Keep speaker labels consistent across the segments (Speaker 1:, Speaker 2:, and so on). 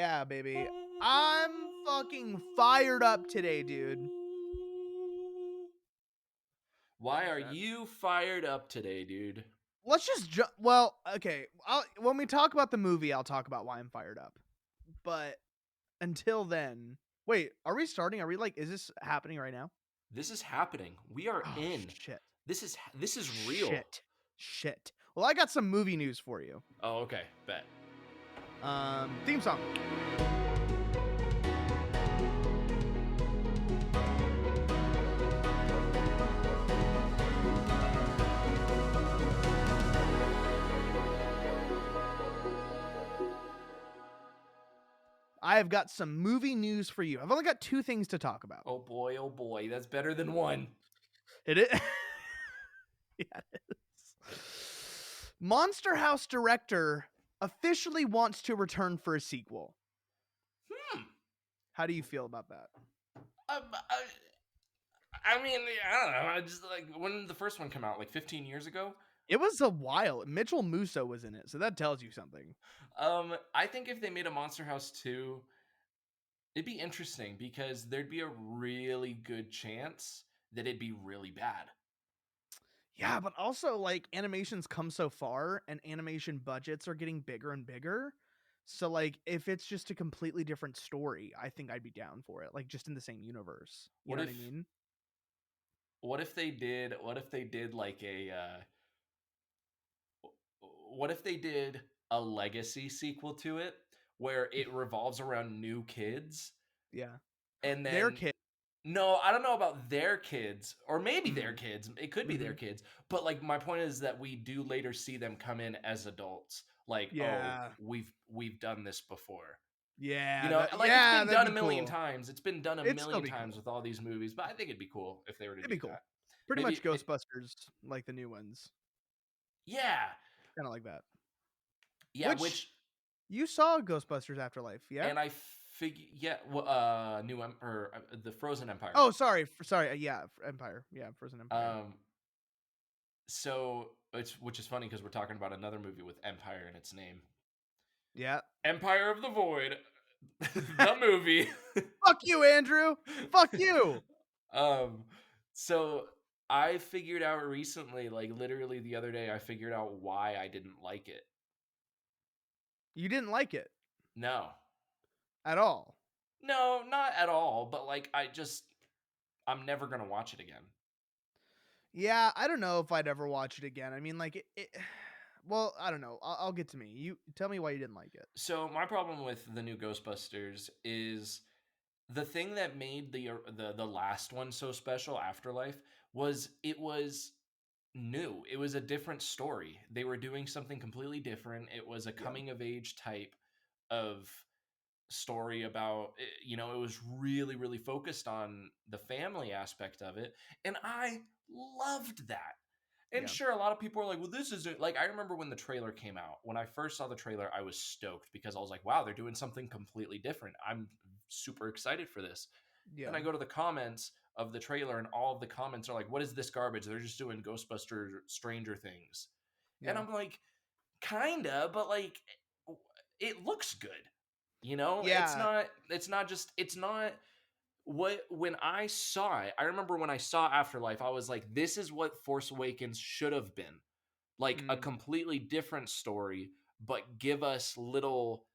Speaker 1: Yeah, baby. I'm fucking fired up today, dude.
Speaker 2: Why
Speaker 1: What's
Speaker 2: are
Speaker 1: that?
Speaker 2: you fired up today, dude?
Speaker 1: Let's just well, okay. When we talk about the movie, I'll talk about why I'm fired up. But until then, wait, are we starting? Are we like, is this happening right now?
Speaker 2: This is happening. We are
Speaker 1: Oh,
Speaker 2: in.
Speaker 1: shit.
Speaker 2: This is real.
Speaker 1: Shit. Shit. Well, I got some movie news for you.
Speaker 2: Oh, okay. Bet.
Speaker 1: Theme song. I have got some movie news for you. I've only got two things to talk about.
Speaker 2: Oh boy, that's better than one.
Speaker 1: It is. Yeah, it is. Monster House director officially wants to return for a sequel.
Speaker 2: Hmm.
Speaker 1: How do you feel about that?
Speaker 2: Um, I mean, I don't know. I just like when the first one came out, like 15 years ago.
Speaker 1: It was a while. Mitchell Musso was in it, so that tells you something.
Speaker 2: I think if they made a Monster House 2, it'd be interesting because there'd be a really good chance that it'd be really bad.
Speaker 1: Yeah, but also like animations come so far and animation budgets are getting bigger and bigger. So like if it's just a completely different story, I think I'd be down for it. Like just in the same universe. You
Speaker 2: What
Speaker 1: know
Speaker 2: if
Speaker 1: what I mean?
Speaker 2: what if they did like a what if they did a legacy sequel to it where it revolves around new kids
Speaker 1: Yeah.
Speaker 2: and
Speaker 1: Their
Speaker 2: then
Speaker 1: kid.
Speaker 2: no, I don't know about their kids or maybe their
Speaker 1: Mm-hmm.
Speaker 2: kids. It could be their
Speaker 1: Mm-hmm.
Speaker 2: kids. But like my point is that we do later see them come in as adults. Like, oh,
Speaker 1: Yeah.
Speaker 2: we've done this before.
Speaker 1: Yeah,
Speaker 2: Like it's
Speaker 1: yeah,
Speaker 2: been
Speaker 1: that'd
Speaker 2: done a
Speaker 1: be
Speaker 2: million
Speaker 1: cool.
Speaker 2: times. It's been done a
Speaker 1: It'd still
Speaker 2: million
Speaker 1: be
Speaker 2: times
Speaker 1: cool.
Speaker 2: with all these movies, but I think it'd be cool if they were to
Speaker 1: It'd
Speaker 2: do
Speaker 1: be cool.
Speaker 2: that.
Speaker 1: Pretty much
Speaker 2: Maybe it,
Speaker 1: Ghostbusters, like the new ones.
Speaker 2: yeah.
Speaker 1: Kind of like that.
Speaker 2: Yeah,
Speaker 1: Which
Speaker 2: which
Speaker 1: you saw Ghostbusters Afterlife, yeah?
Speaker 2: and I figure yeah, New or the Frozen Empire.
Speaker 1: Oh, sorry. Yeah, Empire. Yeah, Frozen Empire.
Speaker 2: Um, so it's which is funny because we're talking about another movie with Empire in its name,
Speaker 1: Yeah.
Speaker 2: Empire of the Void, the movie.
Speaker 1: Fuck you, Andrew. Fuck you.
Speaker 2: um, so I figured out recently, like literally the other day, I figured out why I didn't like it.
Speaker 1: You didn't like it
Speaker 2: No,
Speaker 1: at all.
Speaker 2: no, not at all. But like, I'm never gonna watch it again.
Speaker 1: Yeah, I don't know if I'd ever watch it again. I mean, like it well, I don't know. I'll get to me. You tell me why you didn't like it.
Speaker 2: So my problem with the new Ghostbusters is the thing that made the last one so special, Afterlife, was it was new. It was a different story. They were doing something completely different. It was a
Speaker 1: Yeah.
Speaker 2: coming of age type of story about it was really focused on the family aspect of it, and I loved that. And
Speaker 1: Yeah.
Speaker 2: sure, a lot of people are like, well, this isn't like I remember when the trailer came out. When I first saw the trailer, I was stoked because I was like, wow, they're doing something completely different. I'm super excited for this.
Speaker 1: Yeah.
Speaker 2: Then I go to the comments of the trailer, and all of the comments are like, what is this garbage? They're just doing Ghostbuster Stranger Things. And
Speaker 1: Yeah.
Speaker 2: I'm like, kinda, but like it looks good. It's
Speaker 1: Yeah.
Speaker 2: not what when I saw it, I remember when I saw Afterlife, I was like, this is what Force Awakens should have been. Like a
Speaker 1: Mm.
Speaker 2: completely different story, but give us little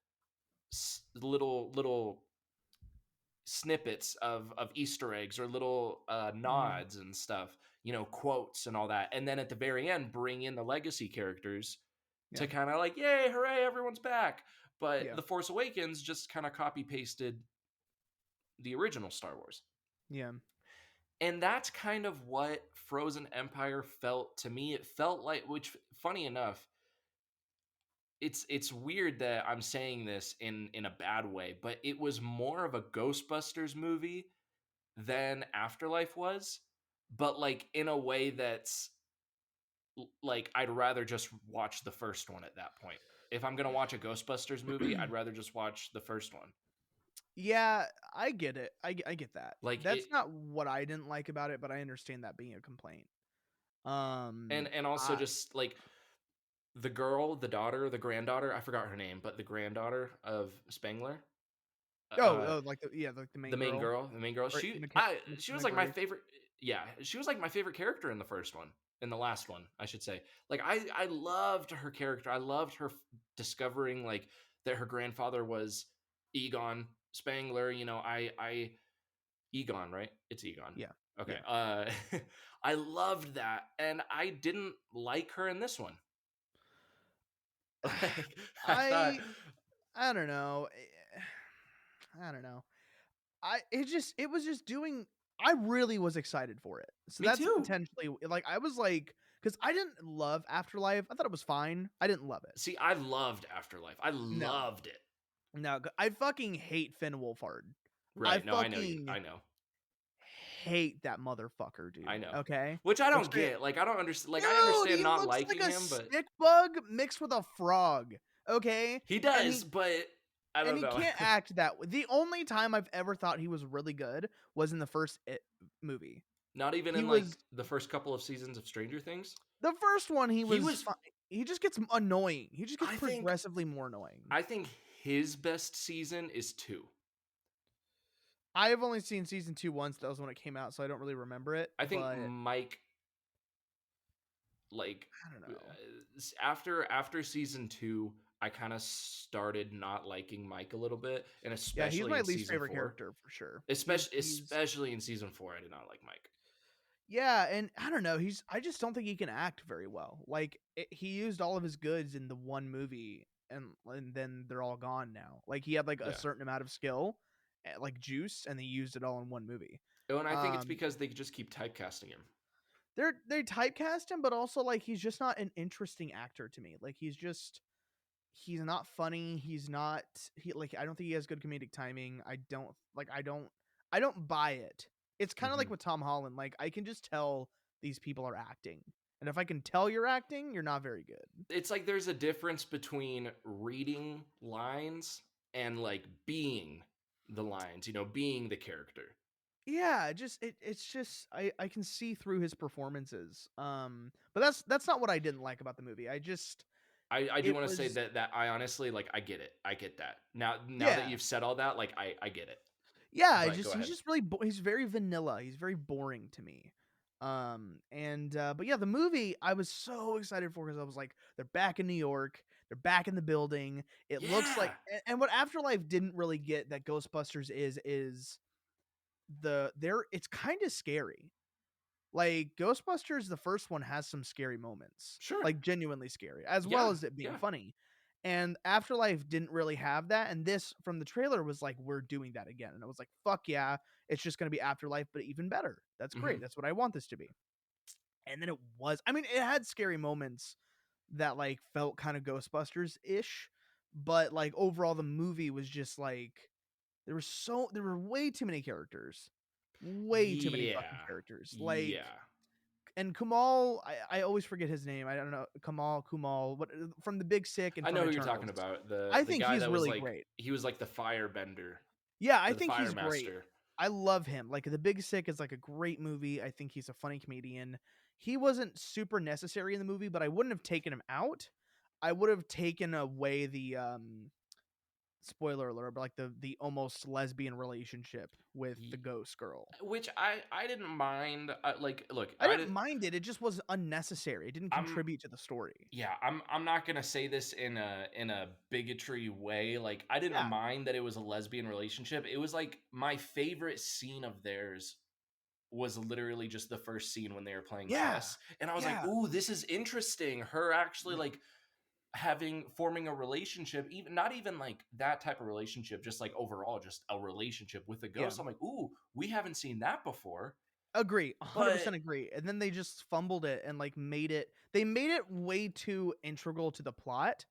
Speaker 2: snippets of Easter eggs or little
Speaker 1: Mhm.
Speaker 2: nods and stuff, quotes and all that. And then at the very end, bring in the legacy characters
Speaker 1: Yeah.
Speaker 2: to kind of like, yay, hooray, everyone's back. But
Speaker 1: Yeah.
Speaker 2: The Force Awakens just kind of copy pasted the original Star Wars.
Speaker 1: Yeah.
Speaker 2: And that's kind of what Frozen Empire felt to me. It felt like, which funny enough, it's weird that I'm saying this in a bad way, but it was more of a Ghostbusters movie than Afterlife was, but like in a way that's like I'd rather just watch the first one at that point. If I'm going to watch a Ghostbusters movie, I'd rather just watch the first one.
Speaker 1: Yeah, I get it. I get that.
Speaker 2: Like it
Speaker 1: That's not what I didn't like about it, but I understand that being a complaint.
Speaker 2: and also
Speaker 1: I
Speaker 2: just like the girl, the daughter, the granddaughter, I forgot her name, but the granddaughter of Spengler.
Speaker 1: Oh,
Speaker 2: Uh,
Speaker 1: oh, like the main girl
Speaker 2: the main girl.
Speaker 1: or
Speaker 2: She was like my
Speaker 1: McGree.
Speaker 2: favorite. Yeah, she was like my favorite character in the first one, in the last one, I should say. Like I loved her character. I loved her discovering like that her grandfather was Egon Spangler. You know, I Egon, right? It's Egon.
Speaker 1: Yeah,
Speaker 2: Okay.
Speaker 1: yeah.
Speaker 2: I loved that, and I didn't like her in this one. Like I thought,
Speaker 1: I I don't know. I don't know. It was just doing I really was excited for it. So
Speaker 2: me
Speaker 1: that's
Speaker 2: too.
Speaker 1: potentially like I was like cuz I didn't love Afterlife. I thought it was fine. I didn't love it.
Speaker 2: See, I loved Afterlife. I
Speaker 1: No.
Speaker 2: loved it.
Speaker 1: No, I fucking hate Finn Wolfhard. I
Speaker 2: Right. No, I know you.
Speaker 1: fucking
Speaker 2: I know.
Speaker 1: hate that motherfucker,
Speaker 2: I
Speaker 1: dude.
Speaker 2: know.
Speaker 1: Okay?
Speaker 2: Which I
Speaker 1: The
Speaker 2: don't
Speaker 1: tra-
Speaker 2: get. Like I don't understand. Like I
Speaker 1: Dude,
Speaker 2: understand
Speaker 1: he
Speaker 2: not
Speaker 1: looks like
Speaker 2: liking
Speaker 1: a
Speaker 2: him, but
Speaker 1: stick bug mixed with a frog. Okay?
Speaker 2: he
Speaker 1: And
Speaker 2: does.
Speaker 1: he
Speaker 2: But I
Speaker 1: and
Speaker 2: don't
Speaker 1: he
Speaker 2: know.
Speaker 1: can't act that way. The only time I've ever thought he was really good was in the first It movie.
Speaker 2: Not even
Speaker 1: He
Speaker 2: in
Speaker 1: was
Speaker 2: like the first couple of seasons of Stranger Things.
Speaker 1: the first one he
Speaker 2: He
Speaker 1: was
Speaker 2: was.
Speaker 1: fine. He just gets annoying. He just gets
Speaker 2: I think.
Speaker 1: progressively more annoying.
Speaker 2: I think his best season is 2.
Speaker 1: I've only seen season 2 once. That was when it came out, so I don't really remember it,
Speaker 2: I think
Speaker 1: but
Speaker 2: Mike, like
Speaker 1: I don't know.
Speaker 2: after season 2, I kind of started not liking Mike a little bit, and
Speaker 1: Yeah, he's
Speaker 2: especially
Speaker 1: my
Speaker 2: in
Speaker 1: least
Speaker 2: season
Speaker 1: favorite
Speaker 2: 4.
Speaker 1: character for sure. He's
Speaker 2: Especially in season 4, I did not like Mike.
Speaker 1: Yeah, and I don't know. I just don't think he can act very well. Like he used all of his goods in the one movie, and then they're all gone now. Like he had like a
Speaker 2: Yeah.
Speaker 1: certain amount of skill, like juice, and they used it all in one movie.
Speaker 2: Oh, and I think it's
Speaker 1: Um,
Speaker 2: because they just keep typecasting him.
Speaker 1: they typecast him, but also like he's just not an interesting actor to me. Like he's not funny. He's not he like I don't think he has good comedic timing. I don't buy it. It's kind of
Speaker 2: Hmm.
Speaker 1: like with Tom Holland. Like I can just tell these people are acting. And if I can tell you're acting, you're not very good.
Speaker 2: It's like there's a difference between reading lines and like being the lines, being the character.
Speaker 1: Yeah, it's just I can see through his performances. But that's not what I didn't like about the movie.
Speaker 2: I do
Speaker 1: It
Speaker 2: want to say
Speaker 1: was
Speaker 2: that I honestly, like, I get it. I get that. Now that
Speaker 1: yeah.
Speaker 2: you've said all that, like, I get it.
Speaker 1: Yeah,
Speaker 2: But go
Speaker 1: he's
Speaker 2: ahead.
Speaker 1: just really he's very vanilla. He's very boring to me. And but yeah, the movie I was so excited for because I was like, they're back in New York, they're back in the building. It looks like
Speaker 2: Yeah.
Speaker 1: and what Afterlife didn't really get that Ghostbusters is it's kind of scary. Like Ghostbusters, the first one has some scary moments,
Speaker 2: Sure.
Speaker 1: like genuinely scary, as well
Speaker 2: Yeah.
Speaker 1: as it being
Speaker 2: Yeah.
Speaker 1: funny. And Afterlife didn't really have that. And this from the trailer was like, we're doing that again. And I was like, fuck yeah, it's just going to be Afterlife, but even better. That's
Speaker 2: Hmm.
Speaker 1: great. That's what I want this to be. And then it was, I mean, it had scary moments that like felt kind of Ghostbusters ish. But like overall, the movie was just like, there were way too many characters. Way too many fucking
Speaker 2: Yeah.
Speaker 1: characters. Like,
Speaker 2: Yeah.
Speaker 1: and Kumal, I always forget his name. I don't know Kumal, what from the Big Sick and
Speaker 2: I know
Speaker 1: from
Speaker 2: who you're talking
Speaker 1: Eternals.
Speaker 2: about.
Speaker 1: I
Speaker 2: The
Speaker 1: think
Speaker 2: guy
Speaker 1: he's
Speaker 2: that was
Speaker 1: really
Speaker 2: like,
Speaker 1: great.
Speaker 2: he was like the firebender
Speaker 1: Yeah, I
Speaker 2: or the
Speaker 1: think
Speaker 2: fire
Speaker 1: he's great.
Speaker 2: master.
Speaker 1: I love him. Like The Big Sick is like a great movie. I think he's a funny comedian. He wasn't super necessary in the movie, but I wouldn't have taken him out. I would have taken away the spoiler alert, but like the almost lesbian relationship with the
Speaker 2: Ye-
Speaker 1: ghost girl.
Speaker 2: Which I didn't mind. Like, look,
Speaker 1: I didn't mind it. It just was unnecessary. It didn't
Speaker 2: I'm
Speaker 1: contribute to the story.
Speaker 2: yeah, I'm not gonna say this in a bigotry way. Like, I didn't
Speaker 1: Yeah.
Speaker 2: mind that it was a lesbian relationship. It was like my favorite scene of theirs was literally just the first scene when they were playing
Speaker 1: Yeah.
Speaker 2: chess, and I was like,
Speaker 1: Yeah.
Speaker 2: "Ooh, this is interesting." Her actually
Speaker 1: Yeah.
Speaker 2: like forming a relationship, even not even like that type of relationship, just like overall, just a relationship with a
Speaker 1: Yeah.
Speaker 2: ghost. I'm like, "Ooh, we haven't seen that before."
Speaker 1: Agree.
Speaker 2: But
Speaker 1: 100% agree. And then they just fumbled it and like they made it way too integral to the plot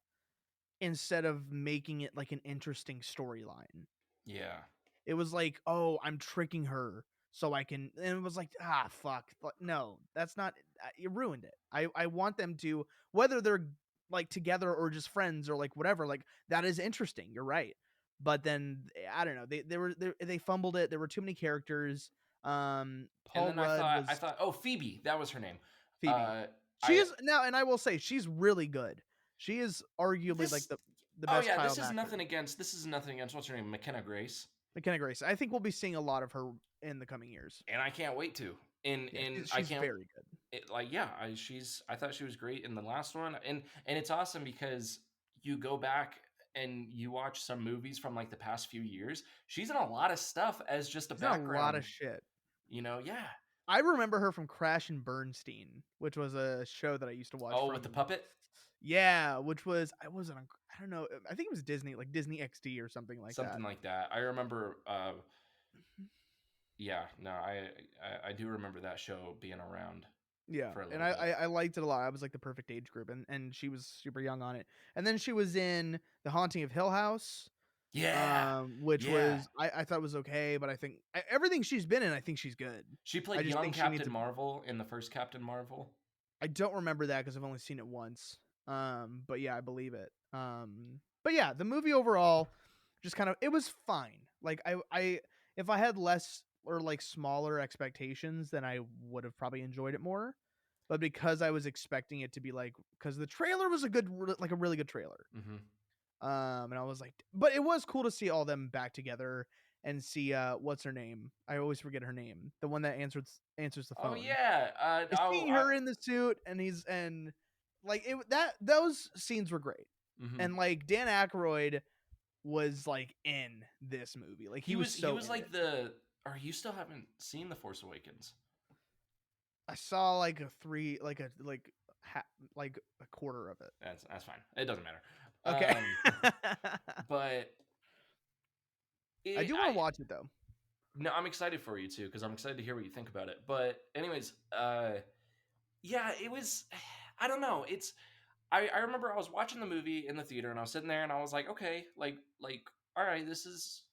Speaker 1: instead of making it like an interesting storyline.
Speaker 2: yeah,
Speaker 1: It was like, "Oh, I'm tricking her so I can," and it was like, "Ah, fuck. No, that's not you ruined it." I want them to whether they're like together or just friends or like whatever, like that is interesting. You're right. But then I don't know. They fumbled it. There were too many characters.
Speaker 2: and
Speaker 1: Paul
Speaker 2: then
Speaker 1: Rudd
Speaker 2: I
Speaker 1: was
Speaker 2: thought, oh, Phoebe, that was her name.
Speaker 1: Phoebe.
Speaker 2: Uh,
Speaker 1: She
Speaker 2: I
Speaker 1: is now, and I will say she's really good. She is arguably like
Speaker 2: this
Speaker 1: the the
Speaker 2: Oh
Speaker 1: best
Speaker 2: yeah,
Speaker 1: child actor.
Speaker 2: this is nothing against what's her name, McKenna Grace,
Speaker 1: McKenna Grace. I think we'll be seeing a lot of her in the coming years.
Speaker 2: and I can't wait to.
Speaker 1: Yeah,
Speaker 2: And I
Speaker 1: she's
Speaker 2: can't
Speaker 1: very good.
Speaker 2: like yeah, I thought she was great in the last one, and it's awesome because you go back and you watch some movies from like the past few years. She's in a lot of stuff as just a
Speaker 1: She's done a lot
Speaker 2: background,
Speaker 1: of shit.
Speaker 2: yeah.
Speaker 1: I remember her from Crash and Bernstein, which was a show that I used to watch
Speaker 2: Oh, with the
Speaker 1: from.
Speaker 2: puppet,
Speaker 1: Yeah, which was I wasn't on, I don't know. I think it was Disney, like Disney XD or something like that.
Speaker 2: something like that. I remember. Yeah, no, I do remember that show being around
Speaker 1: Yeah,
Speaker 2: for a
Speaker 1: and
Speaker 2: little bit.
Speaker 1: I liked it a lot. I was like the perfect age group, and she was super young on it. And then she was in The Haunting of Hill House,
Speaker 2: Yeah,
Speaker 1: which
Speaker 2: yeah.
Speaker 1: was I thought was okay, but I think everything she's been in, I think she's good.
Speaker 2: She
Speaker 1: I
Speaker 2: played
Speaker 1: just
Speaker 2: young
Speaker 1: think she needs
Speaker 2: Captain
Speaker 1: a.
Speaker 2: Marvel in the first Captain Marvel.
Speaker 1: I don't remember that because I've only seen it once. But yeah, I believe it. But yeah, the movie overall, just kind of it was fine. Like I if I had less or like smaller expectations, then I would have probably enjoyed it more. But because I was expecting it to be like, because the trailer was a good, like a really good trailer.
Speaker 2: Hmm.
Speaker 1: And I was like, but it was cool to see all them back together and see what's her name? I always forget her name. The one that answers the
Speaker 2: Oh
Speaker 1: phone.
Speaker 2: yeah.
Speaker 1: Seeing her in the suit and like it that those scenes were great.
Speaker 2: Mhm.
Speaker 1: And like Dan Aykroyd was like in this movie. Like he was
Speaker 2: He
Speaker 1: so
Speaker 2: was
Speaker 1: in it.
Speaker 2: like the. Or you still haven't seen The Force Awakens?
Speaker 1: I saw like a three like a like a quarter of it.
Speaker 2: That's fine. It doesn't matter.
Speaker 1: Okay.
Speaker 2: But
Speaker 1: I
Speaker 2: it,
Speaker 1: do want
Speaker 2: I
Speaker 1: to watch it though.
Speaker 2: no, I'm excited for you too because I'm excited to hear what you think about it. But anyways, yeah, it was. I don't know. I remember I was watching the movie in the theater and I was sitting there and I was like, okay, like all right, this is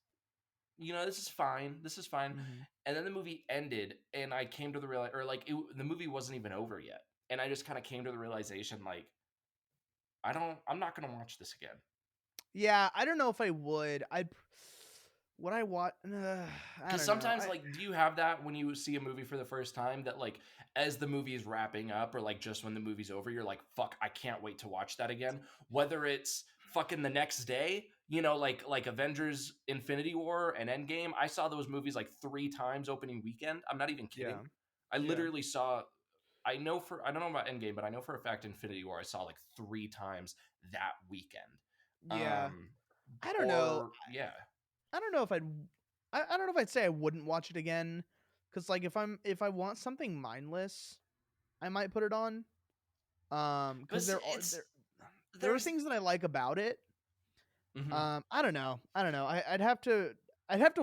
Speaker 2: this is fine. This is fine.
Speaker 1: Mhm.
Speaker 2: And then the movie ended, and I came to the real or like the movie wasn't even over yet, and I just kind of came to the realization like I'm not gonna watch this again.
Speaker 1: Yeah, I don't know if I would. Would I watch? I
Speaker 2: Because
Speaker 1: don't know.
Speaker 2: sometimes, like, do you have that when you see a movie for the first time that, like, as the movie is wrapping up or, like, just when the movie's over, you're like, fuck, I can't wait to watch that again? Whether it's fucking the next day, like Avengers Infinity War and Endgame. I saw those movies like 3 times opening weekend. I'm not even
Speaker 1: Yeah,
Speaker 2: kidding. I
Speaker 1: yeah,
Speaker 2: literally saw, I don't know about Endgame, but I know for a fact Infinity War I saw like 3 times that weekend.
Speaker 1: yeah.
Speaker 2: Um,
Speaker 1: I don't know.
Speaker 2: or, yeah.
Speaker 1: I don't know if I'd. I don't know if I'd say I wouldn't watch it again, because like if I want something mindless, I might put it on.
Speaker 2: But
Speaker 1: Because there are
Speaker 2: it's,
Speaker 1: there are
Speaker 2: there's,
Speaker 1: things that I like about it.
Speaker 2: mhm.
Speaker 1: I don't know. I don't know. I'd have to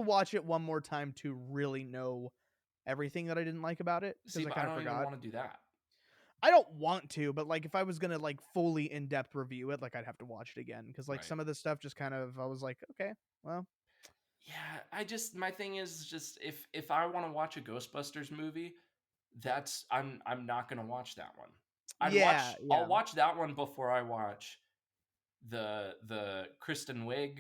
Speaker 1: watch it one more time to really know everything that I didn't like about it
Speaker 2: See,
Speaker 1: because I
Speaker 2: but I
Speaker 1: kind of
Speaker 2: don't even
Speaker 1: forgot.
Speaker 2: want to do that.
Speaker 1: I don't want to, but like if I was gonna like fully in depth review it, like I'd have to watch it again because like
Speaker 2: Right.
Speaker 1: some of the stuff just kind of I was like, okay, well,
Speaker 2: Yeah, my thing is just if I want to watch a Ghostbusters movie, I'm not gonna watch that one.
Speaker 1: yeah,
Speaker 2: I'll
Speaker 1: yeah.
Speaker 2: watch that one before I watch the Kristen Wiig,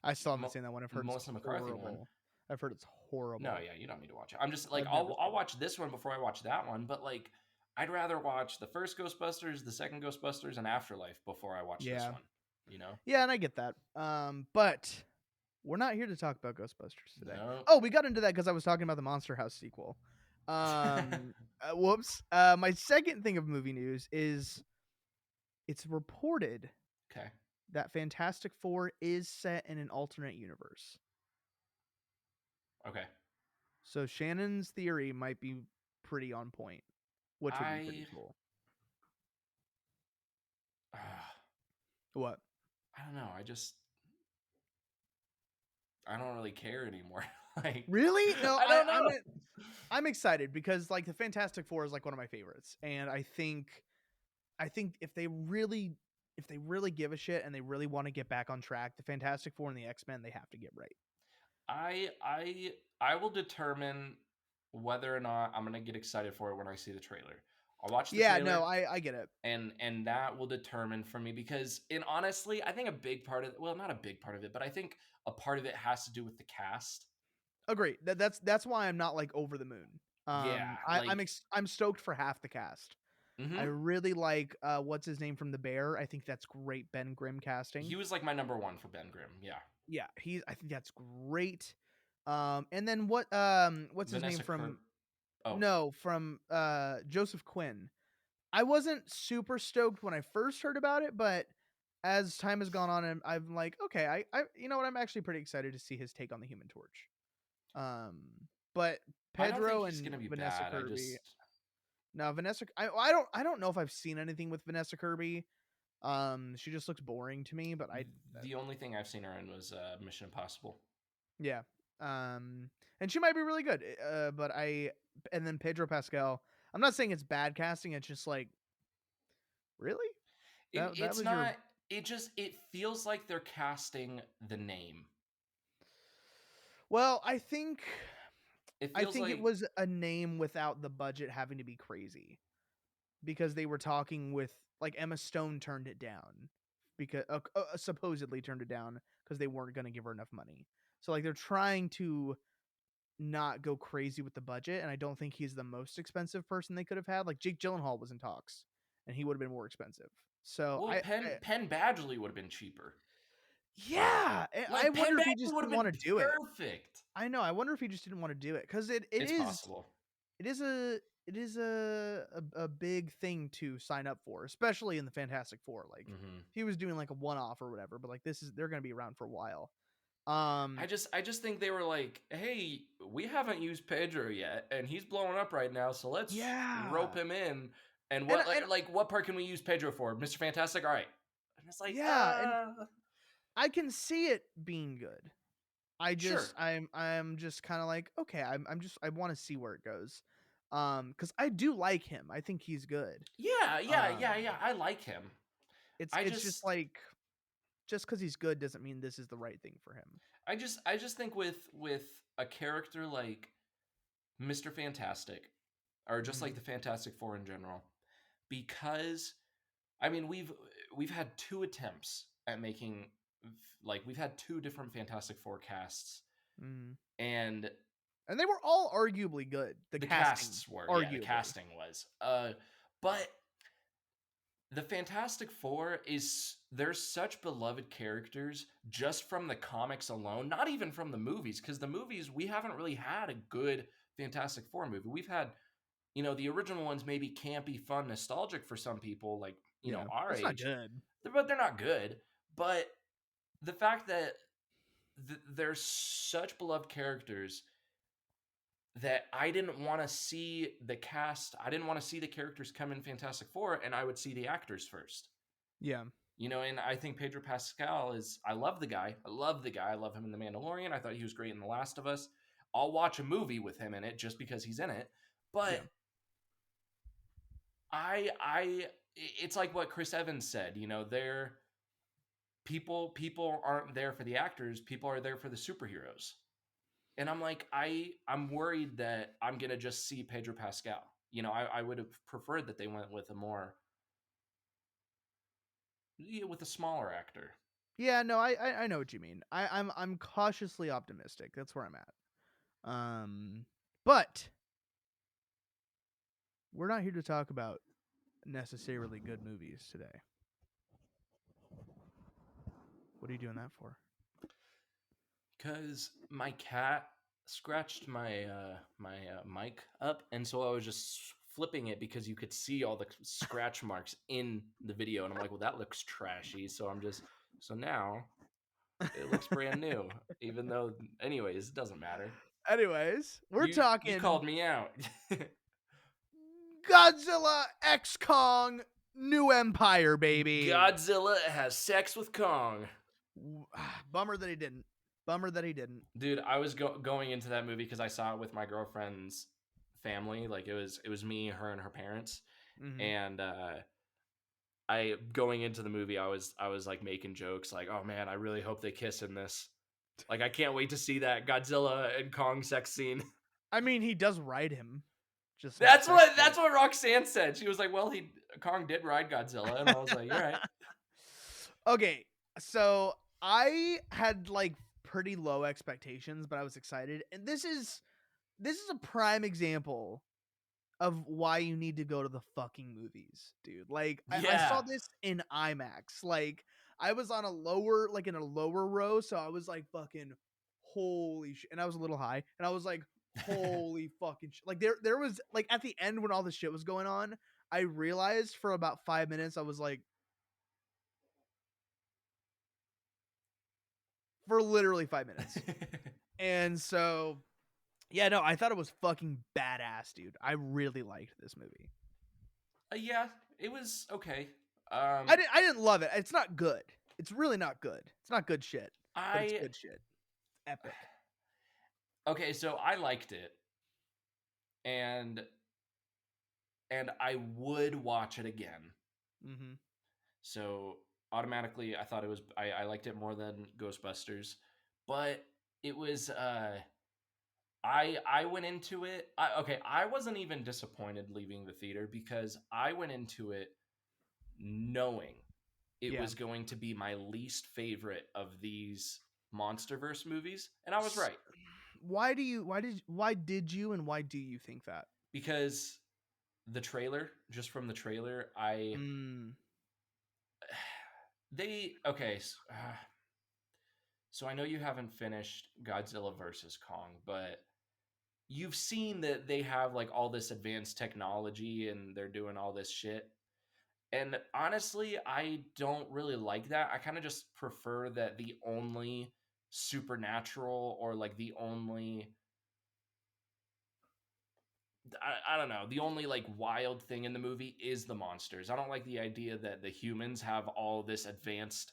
Speaker 1: I still haven't
Speaker 2: Mo-
Speaker 1: seen that one. I've heard it's
Speaker 2: Melissa McCarthy one.
Speaker 1: horrible. I've heard it's
Speaker 2: No,
Speaker 1: horrible.
Speaker 2: yeah, you don't need to watch it. I'm just like
Speaker 1: I've never
Speaker 2: I'll
Speaker 1: seen it.
Speaker 2: watch this one before I watch that one, but like I'd rather watch the first Ghostbusters, the second Ghostbusters, and Afterlife before I watch this
Speaker 1: Yeah,
Speaker 2: one. You know?
Speaker 1: yeah, and I get that. But we're not here to talk about Ghostbusters today.
Speaker 2: No.
Speaker 1: Oh, we got into that because I was talking about the Monster House sequel. Whoops. My second thing of movie news is it's reported
Speaker 2: Okay.
Speaker 1: that Fantastic Four is set in an alternate universe.
Speaker 2: Okay.
Speaker 1: So Shannon's theory might be pretty on point, which would be pretty
Speaker 2: I
Speaker 1: cool.
Speaker 2: uh,
Speaker 1: What?
Speaker 2: I don't know. I don't really care anymore. Like
Speaker 1: Really? No,
Speaker 2: I don't
Speaker 1: I'm
Speaker 2: know.
Speaker 1: I'm excited because like the Fantastic Four is like one of my favorites, and I think if they really give a shit and they really want to get back on track, the Fantastic Four and the X-Men they have to get right.
Speaker 2: I will determine whether or not I'm gonna get excited for it when I see the trailer. I'll watch the
Speaker 1: Yeah, no,
Speaker 2: trailer
Speaker 1: I get it.
Speaker 2: and that will determine for me because in honestly, I think a big part of well, not a big part of it, but I think a part of it has to do with the cast.
Speaker 1: Agree. That's why I'm not like over the moon.
Speaker 2: Yeah, like
Speaker 1: I'm stoked for half the cast. I
Speaker 2: Mhm.
Speaker 1: really like what's his name from The Bear. I think that's great Ben Grimm casting.
Speaker 2: He was like my number 1 for Ben Grimm. Yeah.
Speaker 1: Yeah, I think that's great. And then what's his name
Speaker 2: Vanessa Kirby.
Speaker 1: from
Speaker 2: Oh,
Speaker 1: no, from Joseph Quinn. I wasn't super stoked when I first heard about it, but as time has gone on, I'm like, okay, you know what? I'm actually pretty excited to see his take on the Human Torch. Um, but
Speaker 2: I don't think
Speaker 1: Pedro
Speaker 2: he's
Speaker 1: and
Speaker 2: gonna be
Speaker 1: Vanessa
Speaker 2: bad. I
Speaker 1: Kirby.
Speaker 2: just
Speaker 1: No, Vanessa. I don't know if I've seen anything with Vanessa Kirby. She just looks boring to me. But
Speaker 2: the only thing I've seen her in was Mission Impossible.
Speaker 1: yeah. And she might be really good. But and then Pedro Pascal. I'm not saying it's bad casting. It's just like, really? That
Speaker 2: It's
Speaker 1: was your.
Speaker 2: not. It feels like they're casting the name.
Speaker 1: Well,
Speaker 2: It
Speaker 1: I
Speaker 2: feels
Speaker 1: think it
Speaker 2: like
Speaker 1: was a name without the budget having to be crazy, because they were talking with, like, Emma Stone turned it down because supposedly turned it down because they weren't going to give her enough money. So like they're trying to not go crazy with the budget, and I don't think he's the most expensive person they could have had. Like Jake Gyllenhaal was in talks, and he would have been more expensive. So
Speaker 2: well, Penn Badgley would have been cheaper.
Speaker 1: yeah, I
Speaker 2: Like Penn
Speaker 1: wonder if he
Speaker 2: Badgley
Speaker 1: just
Speaker 2: would have
Speaker 1: didn't want
Speaker 2: been
Speaker 1: to do it.
Speaker 2: perfect.
Speaker 1: I know. I wonder if he just didn't want to do it because
Speaker 2: It's possible.
Speaker 1: it is a a big thing to sign up for, especially in the Fantastic Four. Like
Speaker 2: Hmm.
Speaker 1: he was doing like a one off or whatever, but like they're going to be around for a while.
Speaker 2: I just think they were like, hey, we haven't used Pedro yet, and he's blowing up right now, so let's rope
Speaker 1: Yeah,
Speaker 2: him in. And
Speaker 1: and
Speaker 2: what part can we use Pedro for? Mr. Fantastic, all right. And it's like,
Speaker 1: yeah, and I can see it being good.
Speaker 2: sure,
Speaker 1: I'm just kind of like, okay, I want to see where it goes. Cuz I do like him. I think he's good.
Speaker 2: yeah. I like him. I
Speaker 1: It's just
Speaker 2: just
Speaker 1: like, just cuz he's good doesn't mean this is the right thing for him.
Speaker 2: I just think with a character like Mr. Fantastic, or just like
Speaker 1: Mhm.
Speaker 2: the Fantastic Four in general, because I mean we've had two attempts at making, like, we've had two different Fantastic Four casts,
Speaker 1: Mhm.
Speaker 2: and
Speaker 1: And they were all arguably good. The
Speaker 2: the
Speaker 1: casting,
Speaker 2: casts were, yeah, the
Speaker 1: arguably.
Speaker 2: casting was but the Fantastic Four is, they're such beloved characters just from the comics alone, not even from the movies, because the movies, we haven't really had a good Fantastic Four movie. We've had, the original ones maybe campy, fun, nostalgic for some people, like,
Speaker 1: Yeah,
Speaker 2: our
Speaker 1: it's not
Speaker 2: age,
Speaker 1: good.
Speaker 2: but they're not good. But the fact that they're such beloved characters that I didn't want to see the cast, I didn't want to see the characters come in Fantastic Four, and I would see the actors first.
Speaker 1: Yeah.
Speaker 2: And I think Pedro Pascal is, I love the guy. I love the guy. I love him in The Mandalorian. I thought he was great in The Last of Us. I'll watch a movie with him in it just because he's in it. But
Speaker 1: Yeah.
Speaker 2: it's like what Chris Evans said, they're people aren't there for the actors, people are there for the superheroes. And I'm like, I'm worried that I'm gonna just see Pedro Pascal. I would have preferred that they went with a more, yeah, with a smaller actor.
Speaker 1: Yeah, no, I know what you mean. I'm cautiously optimistic. That's where I'm at. But we're not here to talk about necessarily good movies today. What are you doing that for?
Speaker 2: Because my cat scratched my mic up, and so I was just flipping it because you could see all the scratch marks in the video, and I'm like, well, that looks trashy. So now it looks brand new, even though, anyways, it doesn't matter.
Speaker 1: Anyways, we're
Speaker 2: You
Speaker 1: talking
Speaker 2: called me out.
Speaker 1: Godzilla X Kong New Empire, baby.
Speaker 2: Godzilla has sex with Kong.
Speaker 1: Bummer that he didn't. Bummer that he didn't.
Speaker 2: Dude, I was going into that movie because I saw it with my girlfriend's family. Like, it was me, her, and her parents.
Speaker 1: Mm-hmm.
Speaker 2: And I going into the movie, I was like making jokes, like, "Oh man, I really hope they kiss in this. Like, I can't wait to see that Godzilla and Kong sex scene."
Speaker 1: I mean, he does ride him, just not
Speaker 2: That's what
Speaker 1: sexually.
Speaker 2: that's what Roxanne said. She was like, "Well, Kong did ride Godzilla," and I was like, "You're right."
Speaker 1: Okay, so I had like pretty low expectations, but I was excited, and this is a prime example of why you need to go to the fucking movies, dude. Like I saw
Speaker 2: Yeah.
Speaker 1: this in IMAX. Like I was on a lower, like in a lower row, so I was like fucking holy shit. And I was a little high, and I was like, holy fucking shit. Like there was like at the end when all this shit was going on, I realized for about 5 minutes, I was like, for literally 5 minutes. And so yeah, no, I thought it was fucking badass, dude. I really liked this movie.
Speaker 2: Yeah, it was okay.
Speaker 1: I didn't love it. It's not good. It's really not good. It's not good shit, but it's
Speaker 2: I
Speaker 1: good shit. Epic.
Speaker 2: okay, so I liked it, and I would watch it again.
Speaker 1: Mm-hmm.
Speaker 2: So automatically, I thought it was I liked it more than Ghostbusters, but it was I went into it. Okay, I wasn't even disappointed leaving the theater because I went into it knowing it
Speaker 1: Yeah.
Speaker 2: was going to be my least favorite of these MonsterVerse movies, and I was right
Speaker 1: Why did you and why do you think that?
Speaker 2: because the trailer, just from the trailer, I
Speaker 1: Mm.
Speaker 2: they okay. So I know you haven't finished Godzilla versus Kong, but you've seen that they have like all this advanced technology and they're doing all this shit. And honestly, I don't really like that. I kind of just prefer that the only supernatural or like the only I don't know, the only like wild thing in the movie is the monsters. I don't like the idea that the humans have all this advanced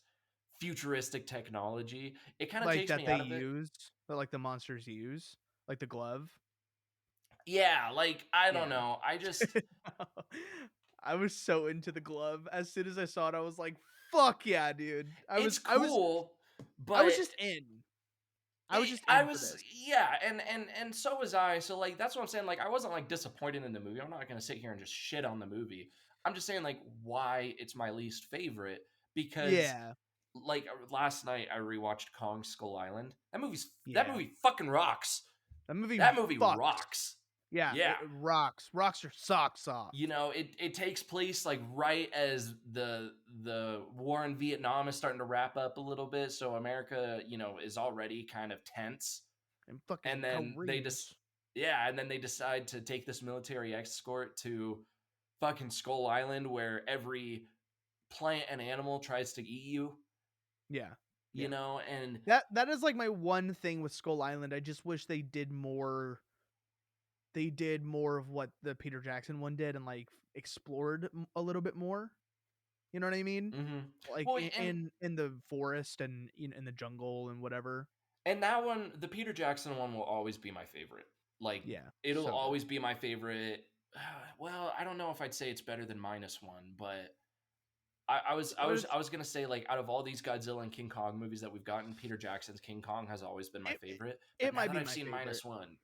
Speaker 2: futuristic technology. It kind of
Speaker 1: Like
Speaker 2: takes
Speaker 1: that
Speaker 2: me
Speaker 1: they
Speaker 2: out of it.
Speaker 1: use, that like the monsters use, like the glove.
Speaker 2: Yeah, like I don't
Speaker 1: Yeah.
Speaker 2: know. I just
Speaker 1: I was so into the glove. As soon as I saw it, I was like, "Fuck yeah, dude!"
Speaker 2: it's cool,
Speaker 1: I was
Speaker 2: but
Speaker 1: just in. I was just
Speaker 2: I
Speaker 1: in for
Speaker 2: was
Speaker 1: this.
Speaker 2: yeah, and so was I. So like that's what I'm saying. Like I wasn't like disappointed in the movie. I'm not gonna sit here and just shit on the movie. I'm just saying like why it's my least favorite because
Speaker 1: Yeah.
Speaker 2: like last night I rewatched Kong Skull Island. That
Speaker 1: Yeah.
Speaker 2: movie fucking rocks.
Speaker 1: That movie
Speaker 2: That movie
Speaker 1: fucks.
Speaker 2: rocks.
Speaker 1: Yeah,
Speaker 2: Yeah.
Speaker 1: it rocks. Rocks your socks off.
Speaker 2: You know, it takes place like right as the war in Vietnam is starting to wrap up a little bit, so America, you know, is already kind of tense.
Speaker 1: And fucking
Speaker 2: And then they just
Speaker 1: Koreans.
Speaker 2: yeah, and then they decide to take this military escort to fucking Skull Island where every plant and animal tries to eat you,
Speaker 1: Yeah.
Speaker 2: you
Speaker 1: Yeah.
Speaker 2: know, and
Speaker 1: That is like my one thing with Skull Island. I just wish they did more. They did more of what the Peter Jackson one did and like explored a little bit more. You know what I mean?
Speaker 2: mhm.
Speaker 1: Like
Speaker 2: Well,
Speaker 1: in the forest and in the jungle and whatever.
Speaker 2: and that one, the Peter Jackson one will always be my favorite. Like
Speaker 1: Yeah,
Speaker 2: it'll
Speaker 1: so good.
Speaker 2: always be my favorite. Well, I don't know if I'd say it's better than minus one, but I was gonna say like out of all these Godzilla and King Kong movies that we've gotten, Peter Jackson's King Kong has always been my
Speaker 1: It,
Speaker 2: favorite. But
Speaker 1: it
Speaker 2: now
Speaker 1: might
Speaker 2: that
Speaker 1: be
Speaker 2: I've
Speaker 1: my
Speaker 2: seen
Speaker 1: favorite.
Speaker 2: minus one,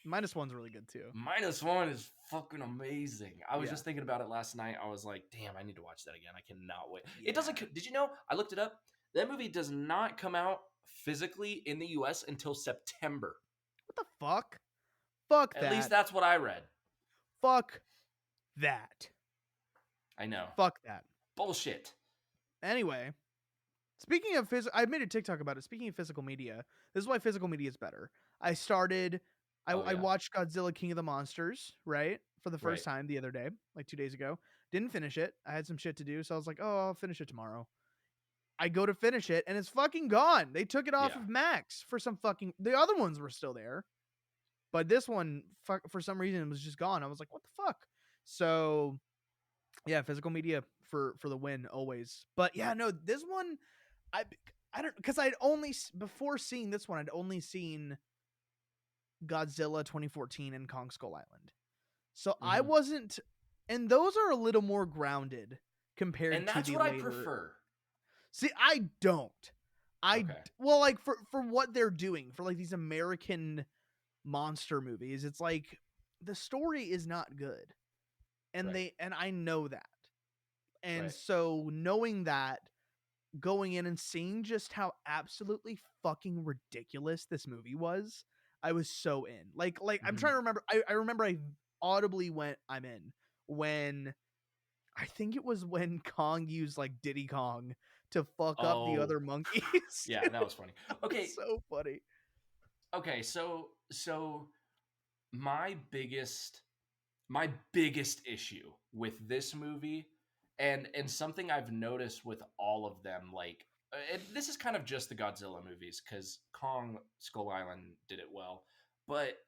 Speaker 1: Minus one's really good too.
Speaker 2: minus one is fucking amazing. I was
Speaker 1: Yeah.
Speaker 2: just thinking about it last night. I was like, damn, I need to watch that again. I cannot wait. It
Speaker 1: Yeah.
Speaker 2: doesn't. Did you know? I looked it up. That movie does not come out physically in the U.S. until September.
Speaker 1: What the fuck? Fuck
Speaker 2: At least
Speaker 1: that.
Speaker 2: that's what I read.
Speaker 1: Fuck that.
Speaker 2: I know.
Speaker 1: Fuck that.
Speaker 2: Bullshit.
Speaker 1: Anyway, speaking of physical, I made a TikTok about it. Speaking of physical media, this is why physical media is better. I started,
Speaker 2: Oh
Speaker 1: I
Speaker 2: yeah.
Speaker 1: watched Godzilla King of the Monsters, right? For the
Speaker 2: Right.
Speaker 1: first time the other day, like 2 days ago. Didn't finish it. I had some shit to do. So I was like, oh, I'll finish it tomorrow. I go to finish it and it's fucking gone. They took it off
Speaker 2: Yeah.
Speaker 1: of Max for some fucking, the other ones were still there. But this one, for some reason, it was just gone. I was like, what the fuck? So yeah, physical media for the win always. But yeah, no, this one, I I don't, because I'd only before seeing this one, I'd only seen Godzilla 2014 and Kong Skull Island. So I
Speaker 2: Hmm.
Speaker 1: wasn't, and those are a little more grounded compared
Speaker 2: And
Speaker 1: to
Speaker 2: that's
Speaker 1: the
Speaker 2: what I
Speaker 1: later.
Speaker 2: prefer.
Speaker 1: See, I don't.
Speaker 2: Okay.
Speaker 1: Well, like for what they're doing for like these American monster movies, it's like the story is not good, and
Speaker 2: Right.
Speaker 1: I know that. And
Speaker 2: Right.
Speaker 1: so knowing that, going in and seeing just how absolutely fucking ridiculous this movie was, I was so in. Like I'm
Speaker 2: Hmm.
Speaker 1: trying to remember. I remember audibly went, "I'm in," when I think it was when Kong used, like, Diddy Kong to fuck up the
Speaker 2: Oh,
Speaker 1: other monkeys.
Speaker 2: yeah, that was funny.
Speaker 1: That was
Speaker 2: Okay,
Speaker 1: so funny.
Speaker 2: okay, so my biggest my biggest issue with this movie, and something I've noticed with all of them, like this is kind of just the Godzilla movies because Kong Skull Island did it well, but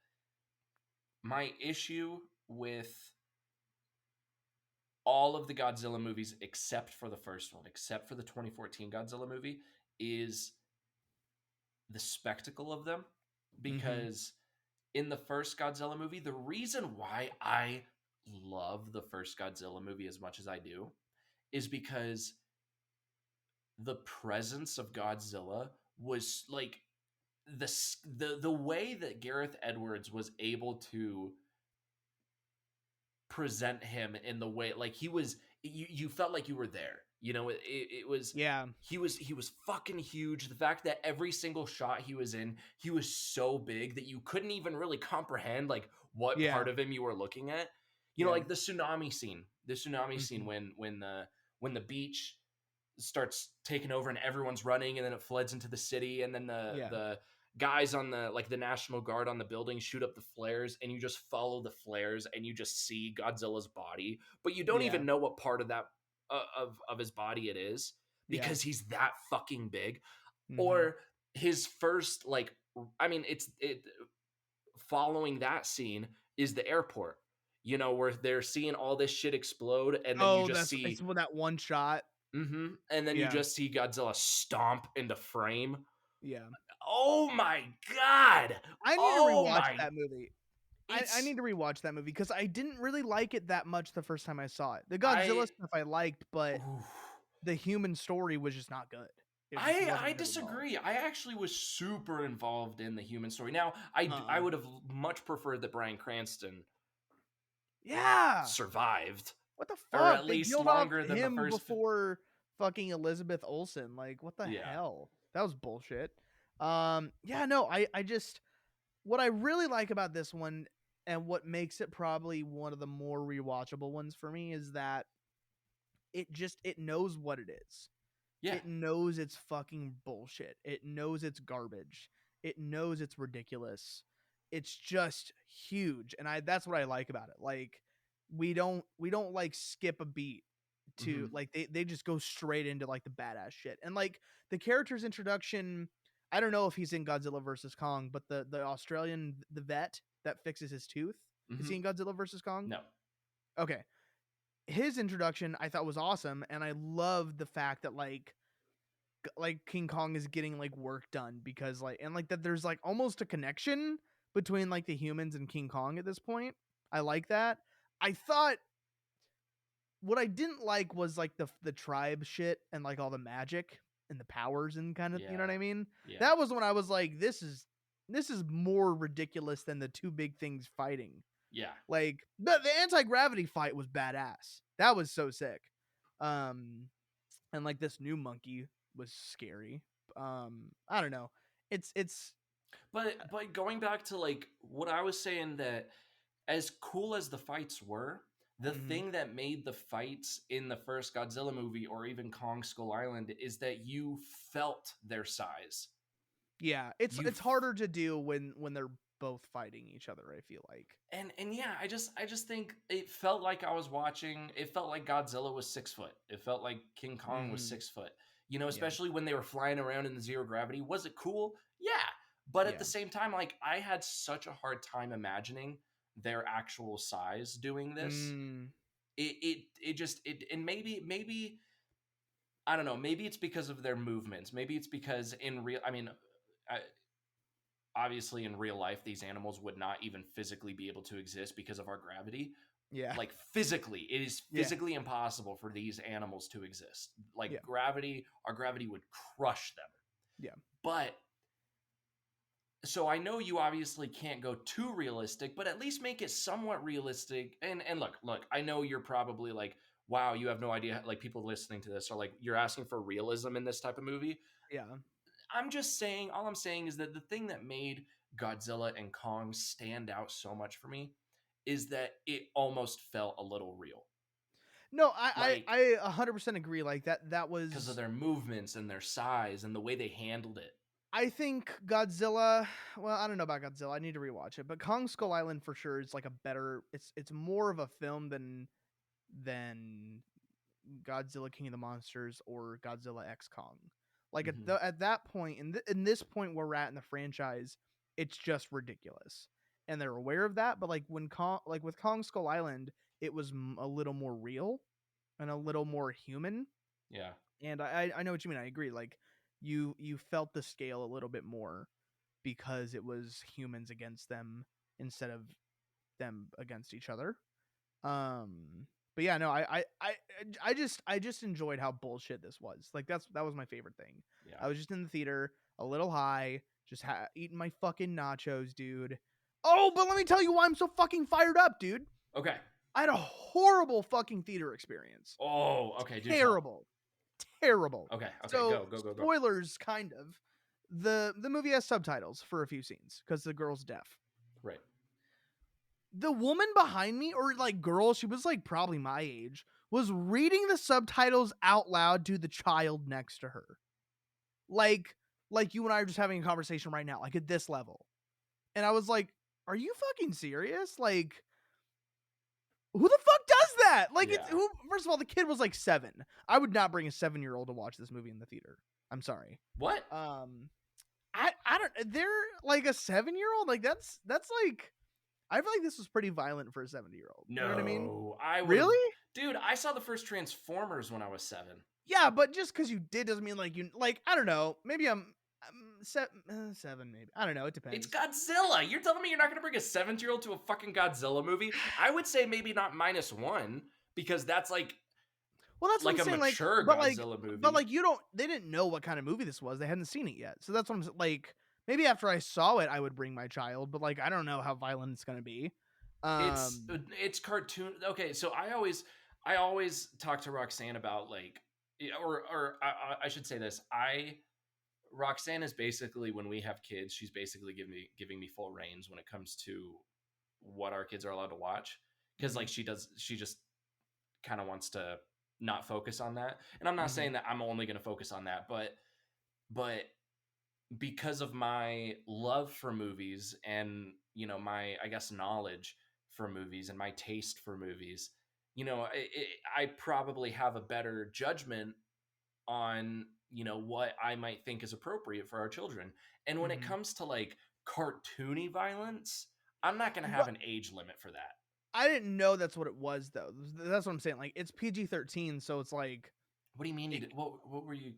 Speaker 2: my issue with all of the Godzilla movies except for the first one, except for the 2014 Godzilla movie, is the spectacle of them.
Speaker 1: Mhm.
Speaker 2: Because in the first Godzilla movie, the reason why I love the first Godzilla movie as much as I do is because the presence of Godzilla was like the way that Gareth Edwards was able to present him in the way like he was you felt like you were there, it was
Speaker 1: Yeah.
Speaker 2: he was fucking huge. The fact that every single shot he was in, he was so big that you couldn't even really comprehend like what
Speaker 1: Yeah.
Speaker 2: part of him you were looking at.
Speaker 1: Yeah.
Speaker 2: Like the tsunami scene
Speaker 1: Mhm.
Speaker 2: when the beach starts taking over and everyone's running and then it floods into the city and then
Speaker 1: Yeah.
Speaker 2: the guys on the National Guard on the building shoot up the flares and you just follow the flares and you just see Godzilla's body, but you don't
Speaker 1: Yeah.
Speaker 2: even know what part of that of his body it is
Speaker 1: Yeah.
Speaker 2: because he's that fucking big.
Speaker 1: Mhm.
Speaker 2: Or his first like I mean it following that scene is the airport, where they're seeing all this shit explode and then you
Speaker 1: Oh,
Speaker 2: just
Speaker 1: that's it's
Speaker 2: see
Speaker 1: with that one shot.
Speaker 2: And then you
Speaker 1: Yeah.
Speaker 2: just see Godzilla stomp into frame.
Speaker 1: Yeah.
Speaker 2: Oh my god!
Speaker 1: I need to
Speaker 2: Oh
Speaker 1: rewatch
Speaker 2: my!
Speaker 1: that movie. I
Speaker 2: It's
Speaker 1: need to rewatch that movie because I didn't really like it that much the first time I saw it. The
Speaker 2: I.
Speaker 1: Godzilla stuff I liked, but
Speaker 2: Oof.
Speaker 1: the human story was just not good. It just
Speaker 2: I
Speaker 1: wasn't good at all.
Speaker 2: disagree. I actually was super involved in the human story. Now, I
Speaker 1: Uh-uh.
Speaker 2: would have much preferred that Bryan Cranston
Speaker 1: Yeah.
Speaker 2: survived,
Speaker 1: What the
Speaker 2: or
Speaker 1: fuck?
Speaker 2: at
Speaker 1: They
Speaker 2: least
Speaker 1: killed off
Speaker 2: longer than the
Speaker 1: him
Speaker 2: first.
Speaker 1: before fucking Elizabeth Olsen. Like, what the
Speaker 2: Yeah,
Speaker 1: hell? That was bullshit. Yeah, no, I just what I really like about this one and what makes it probably one of the more rewatchable ones for me is that it knows what it is.
Speaker 2: yeah,
Speaker 1: It knows it's fucking bullshit. It knows it's garbage. It knows it's ridiculous. It's just huge, and I that's what I like about it. Like we don't like skip a beat to
Speaker 2: hmm
Speaker 1: like they just go straight into like the badass shit. And like the character's introduction, I don't know if he's in Godzilla versus Kong, but the Australian the vet that fixes his tooth, is
Speaker 2: hmm
Speaker 1: he in Godzilla versus Kong?
Speaker 2: no,
Speaker 1: Okay. His introduction I thought was awesome, and I love the fact that like King Kong is getting like work done because like and like that there's like almost a connection between like the humans and King Kong at this point. I like that. I thought what I didn't like was like the tribe shit and like all the magic and the powers and kind of, you know what
Speaker 2: yeah,
Speaker 1: I mean?
Speaker 2: yeah,
Speaker 1: That was when I was like this is more ridiculous than the two big things fighting.
Speaker 2: yeah.
Speaker 1: Like the anti-gravity fight was badass. That was so sick. Um and like this new monkey was scary. I don't know. It's
Speaker 2: But going back to like what I was saying, that as cool as the fights were, the
Speaker 1: mhm.
Speaker 2: thing that made the fights in the first Godzilla movie or even Kong Skull Island is that you felt their size.
Speaker 1: Yeah, it's
Speaker 2: You
Speaker 1: it's harder to do when they're both fighting each other, I feel like.
Speaker 2: and yeah, I just think it felt like I was watching. It felt like Godzilla was 6 foot. It felt like King Kong was
Speaker 1: Mhm.
Speaker 2: 6 foot.
Speaker 1: Yeah.
Speaker 2: Especially when they were flying around in the zero gravity. Was it cool? Yeah, but at
Speaker 1: Yeah.
Speaker 2: the same time, like I had such a hard time imagining their actual size doing this.
Speaker 1: Mm.
Speaker 2: It just it and maybe I don't know. Maybe it's because of their movements. Maybe it's because in real. I mean, I, obviously in real life these animals would not even physically be able to exist because of our gravity.
Speaker 1: Yeah.
Speaker 2: Like physically, it is
Speaker 1: Yeah.
Speaker 2: physically impossible for these animals to exist.
Speaker 1: Yeah.
Speaker 2: Like our gravity would crush them.
Speaker 1: Yeah.
Speaker 2: But so I know you obviously can't go too realistic, but at least make it somewhat realistic. And look, I know you're probably like, wow, you have no idea. Like people listening to this are like, you're asking for realism in this type of movie.
Speaker 1: Yeah.
Speaker 2: I'm just saying, all I'm saying is that the thing that made Godzilla and Kong stand out so much for me is that it almost felt a little real.
Speaker 1: No,
Speaker 2: Like,
Speaker 1: I 100% agree. Like that
Speaker 2: because of
Speaker 1: was.
Speaker 2: their movements and their size and the way they handled it.
Speaker 1: I think Godzilla. Well, I don't know about Godzilla. I need to rewatch it, but Kong Skull Island for sure is like a better. It's more of a film than Godzilla King of the Monsters or Godzilla X Kong. Like
Speaker 2: Mhm.
Speaker 1: at that point in this point where we're at in the franchise, it's just ridiculous, and they're aware of that. But like when Kong, like with Kong Skull Island, it was a little more real and a little more human.
Speaker 2: Yeah.
Speaker 1: And I know what you mean. I agree. Like you felt the scale a little bit more because it was humans against them instead of them against each other. Um, but yeah, no, I just enjoyed how bullshit this was. Like that was my favorite thing.
Speaker 2: Yeah.
Speaker 1: I was just in the theater, a little high, just eating my fucking nachos, dude. Oh, but let me tell you why I'm so fucking fired up, dude.
Speaker 2: Okay.
Speaker 1: I had a horrible fucking theater experience.
Speaker 2: Oh, okay. Do tell.
Speaker 1: Terrible, terrible.
Speaker 2: Okay. Okay.
Speaker 1: So
Speaker 2: Go.
Speaker 1: spoilers, kind of. The movie has subtitles for a few scenes because the girl's deaf.
Speaker 2: Right.
Speaker 1: The woman behind me, or like girl, she was like probably my age, was reading the subtitles out loud to the child next to her. Like you and I are just having a conversation right now, like at this level. And I was like, are you fucking serious? Like, who the fuck does that? Like,
Speaker 2: Yeah.
Speaker 1: first of all, the kid was like 7. I would not bring a 7-year-old to watch this movie in the theater. I'm sorry.
Speaker 2: What?
Speaker 1: I don't, they're like a 7-year-old. Like that's like, I feel like this was pretty violent for a 70-year-old.
Speaker 2: No,
Speaker 1: You know what I mean?
Speaker 2: I would.
Speaker 1: Really?
Speaker 2: Dude, I saw the first Transformers when I was 7.
Speaker 1: Yeah, but just because you did doesn't mean like you like. I don't know. Maybe I'm 7. Maybe I don't know. It
Speaker 2: It's
Speaker 1: depends.
Speaker 2: Godzilla. You're telling me you're not going to bring a 7-year-old to a fucking Godzilla movie? I would say maybe not -1 because that's
Speaker 1: Well, that's what I'm
Speaker 2: like a
Speaker 1: saying. Like,
Speaker 2: mature Godzilla movie.
Speaker 1: but like you don't. They didn't know what kind of movie this was. They hadn't seen it yet. So that's what I'm like. Maybe after I saw it, I would bring my child. But like, I don't know how violent it's gonna be.
Speaker 2: It's cartoon. Okay, so I always talk to Roxanne about like, or I should say this. Roxanne is basically, when we have kids, she's basically giving me full reins when it comes to what our kids are allowed to watch, because like she just kind of wants to not focus on that. And I'm not saying that I'm only going to focus on that, but because of my love for movies and my, I guess, knowledge for movies and my taste for movies, I probably have a better judgment on what I might think is appropriate for our children. And when it comes to like cartoony violence, I'm not going to have an age limit for that.
Speaker 1: I didn't know that's what it was though. That's what I'm saying. Like it's PG-13, so it's like.
Speaker 2: What do you mean? What were you?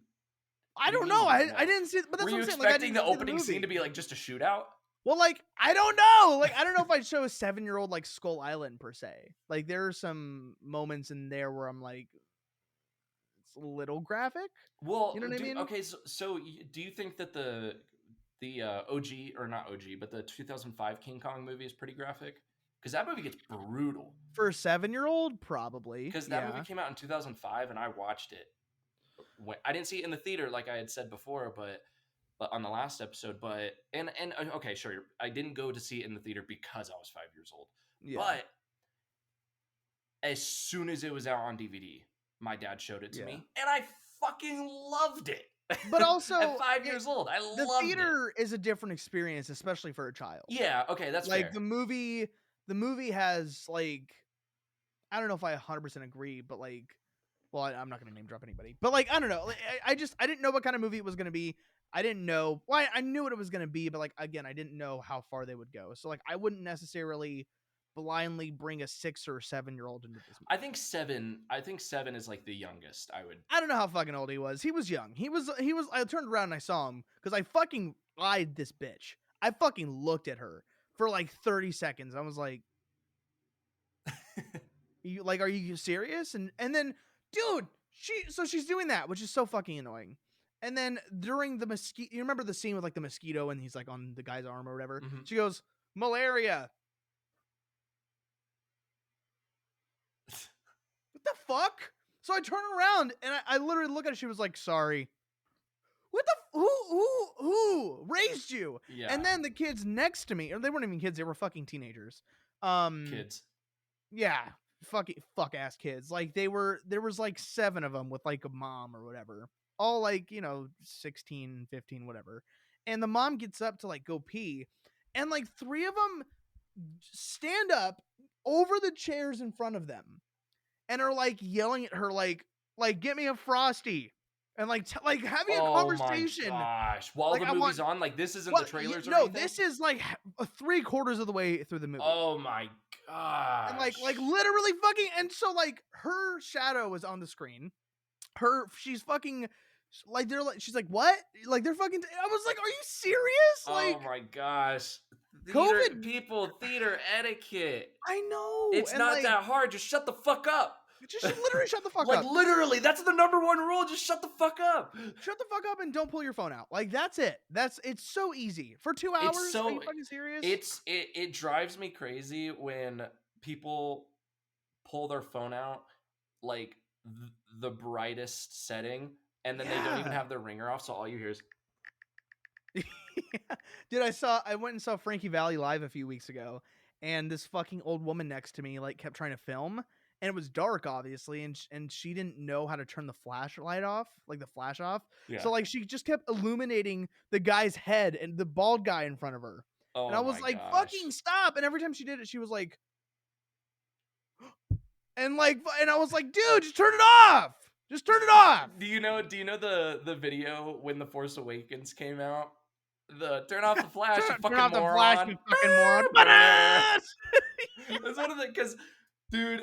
Speaker 1: I don't know. I didn't see. But that's
Speaker 2: were
Speaker 1: what
Speaker 2: you
Speaker 1: I'm saying. Like, I
Speaker 2: expecting
Speaker 1: didn't
Speaker 2: the
Speaker 1: see
Speaker 2: opening scene to be like just a shootout?
Speaker 1: Well, like I don't know. Like I don't know if I'd show a 7-year-old like Skull Island per se. Like there are some moments in there where I'm like, it's a little graphic.
Speaker 2: Well,
Speaker 1: You know what I mean?
Speaker 2: okay. So do you think that the OG, or not OG, but the 2005 King Kong movie is pretty graphic? Because that movie gets brutal.
Speaker 1: For a 7-year-old, probably.
Speaker 2: Because that movie came out in 2005, and I watched it. I didn't see it in the theater, like I had said before, but on the last episode. But and okay, sure, I didn't go to see it in the theater because I was 5 years old. Yeah. But as soon as it was out on DVD, my dad showed it to me, and I fucking loved it.
Speaker 1: But also,
Speaker 2: at 5 years old, I loved it.
Speaker 1: The theater is a different experience, especially for a child.
Speaker 2: Yeah, okay, that's
Speaker 1: like
Speaker 2: fair.
Speaker 1: The movie has like, I don't know if I 100% agree, but like, well, I'm not going to name drop anybody, but like, I don't know. Like, I didn't know what kind of movie it was going to be. I didn't know. Well, I knew what it was going to be, but like, again, I didn't know how far they would go. So like, I wouldn't necessarily blindly bring a 6 or 7-year-old into this movie.
Speaker 2: I think 7 is like the youngest.
Speaker 1: I don't know how fucking old he was. He was young. He was. I turned around and I saw him because I fucking eyed this bitch. I fucking looked at her for like 30 seconds. I was like, are you serious? And then, dude, she's doing that, which is so fucking annoying. And then during the mosquito, you remember the scene with like the mosquito and he's like on the guy's arm or whatever? Mm-hmm. She goes, malaria. What the fuck? So I turn around and I literally look at her. She was like, sorry. What the who raised you? Yeah. And then the kids next to me, or they weren't even kids, they were fucking teenagers. Um,
Speaker 2: Kids.
Speaker 1: yeah, fuck ass kids. Like there was like 7 of them with like a mom or whatever. All like, 16, 15, whatever. And the mom gets up to like go pee, and like 3 of them stand up over the chairs in front of them and are like yelling at her like get me a frosty. And like having a
Speaker 2: Oh my
Speaker 1: conversation.
Speaker 2: gosh. While
Speaker 1: Like
Speaker 2: the
Speaker 1: I want
Speaker 2: movie's on, like this isn't the
Speaker 1: what
Speaker 2: trailers or
Speaker 1: no,
Speaker 2: anything?
Speaker 1: this is like 3/4 of the way through the movie.
Speaker 2: Oh my
Speaker 1: And
Speaker 2: gosh.
Speaker 1: like literally fucking, and so like her shadow is on the screen. She's fucking like they're like she's like what? Like they're fucking I was like, are you serious?
Speaker 2: Oh
Speaker 1: Like
Speaker 2: my gosh.
Speaker 1: COVID.
Speaker 2: Theater etiquette.
Speaker 1: I know.
Speaker 2: It's
Speaker 1: And
Speaker 2: not
Speaker 1: like
Speaker 2: that hard. Just shut the fuck up.
Speaker 1: just literally shut the fuck
Speaker 2: Like
Speaker 1: up.
Speaker 2: literally, that's the number one rule. Just shut the fuck up.
Speaker 1: Shut the fuck up and don't pull your phone out. Like that's it. It's so easy. For 2
Speaker 2: It's
Speaker 1: hours? Are you
Speaker 2: so
Speaker 1: fucking serious?
Speaker 2: it drives me crazy when people pull their phone out like the brightest setting, and then they don't even
Speaker 1: Yeah.
Speaker 2: have their ringer off, so all you hear is
Speaker 1: Dude, I went and saw Frankie Valley live a few weeks ago, and this fucking old woman next to me like kept trying to film, and it was dark obviously, and she didn't know how to turn the flashlight off, like the flash off.
Speaker 2: yeah.
Speaker 1: So like she just kept illuminating the guy's head and the bald guy in front of her. And I
Speaker 2: Oh
Speaker 1: was
Speaker 2: my
Speaker 1: like,
Speaker 2: gosh.
Speaker 1: "Fucking stop." And every time she did it, she was like and I was like, "Dude, just turn it off. Just turn it off."
Speaker 2: Do you know the video when The Force Awakens came out? The turn off the flash, you
Speaker 1: Turn
Speaker 2: fucking
Speaker 1: off the flash,
Speaker 2: moron.
Speaker 1: you fucking moron.
Speaker 2: That's one of the because dude,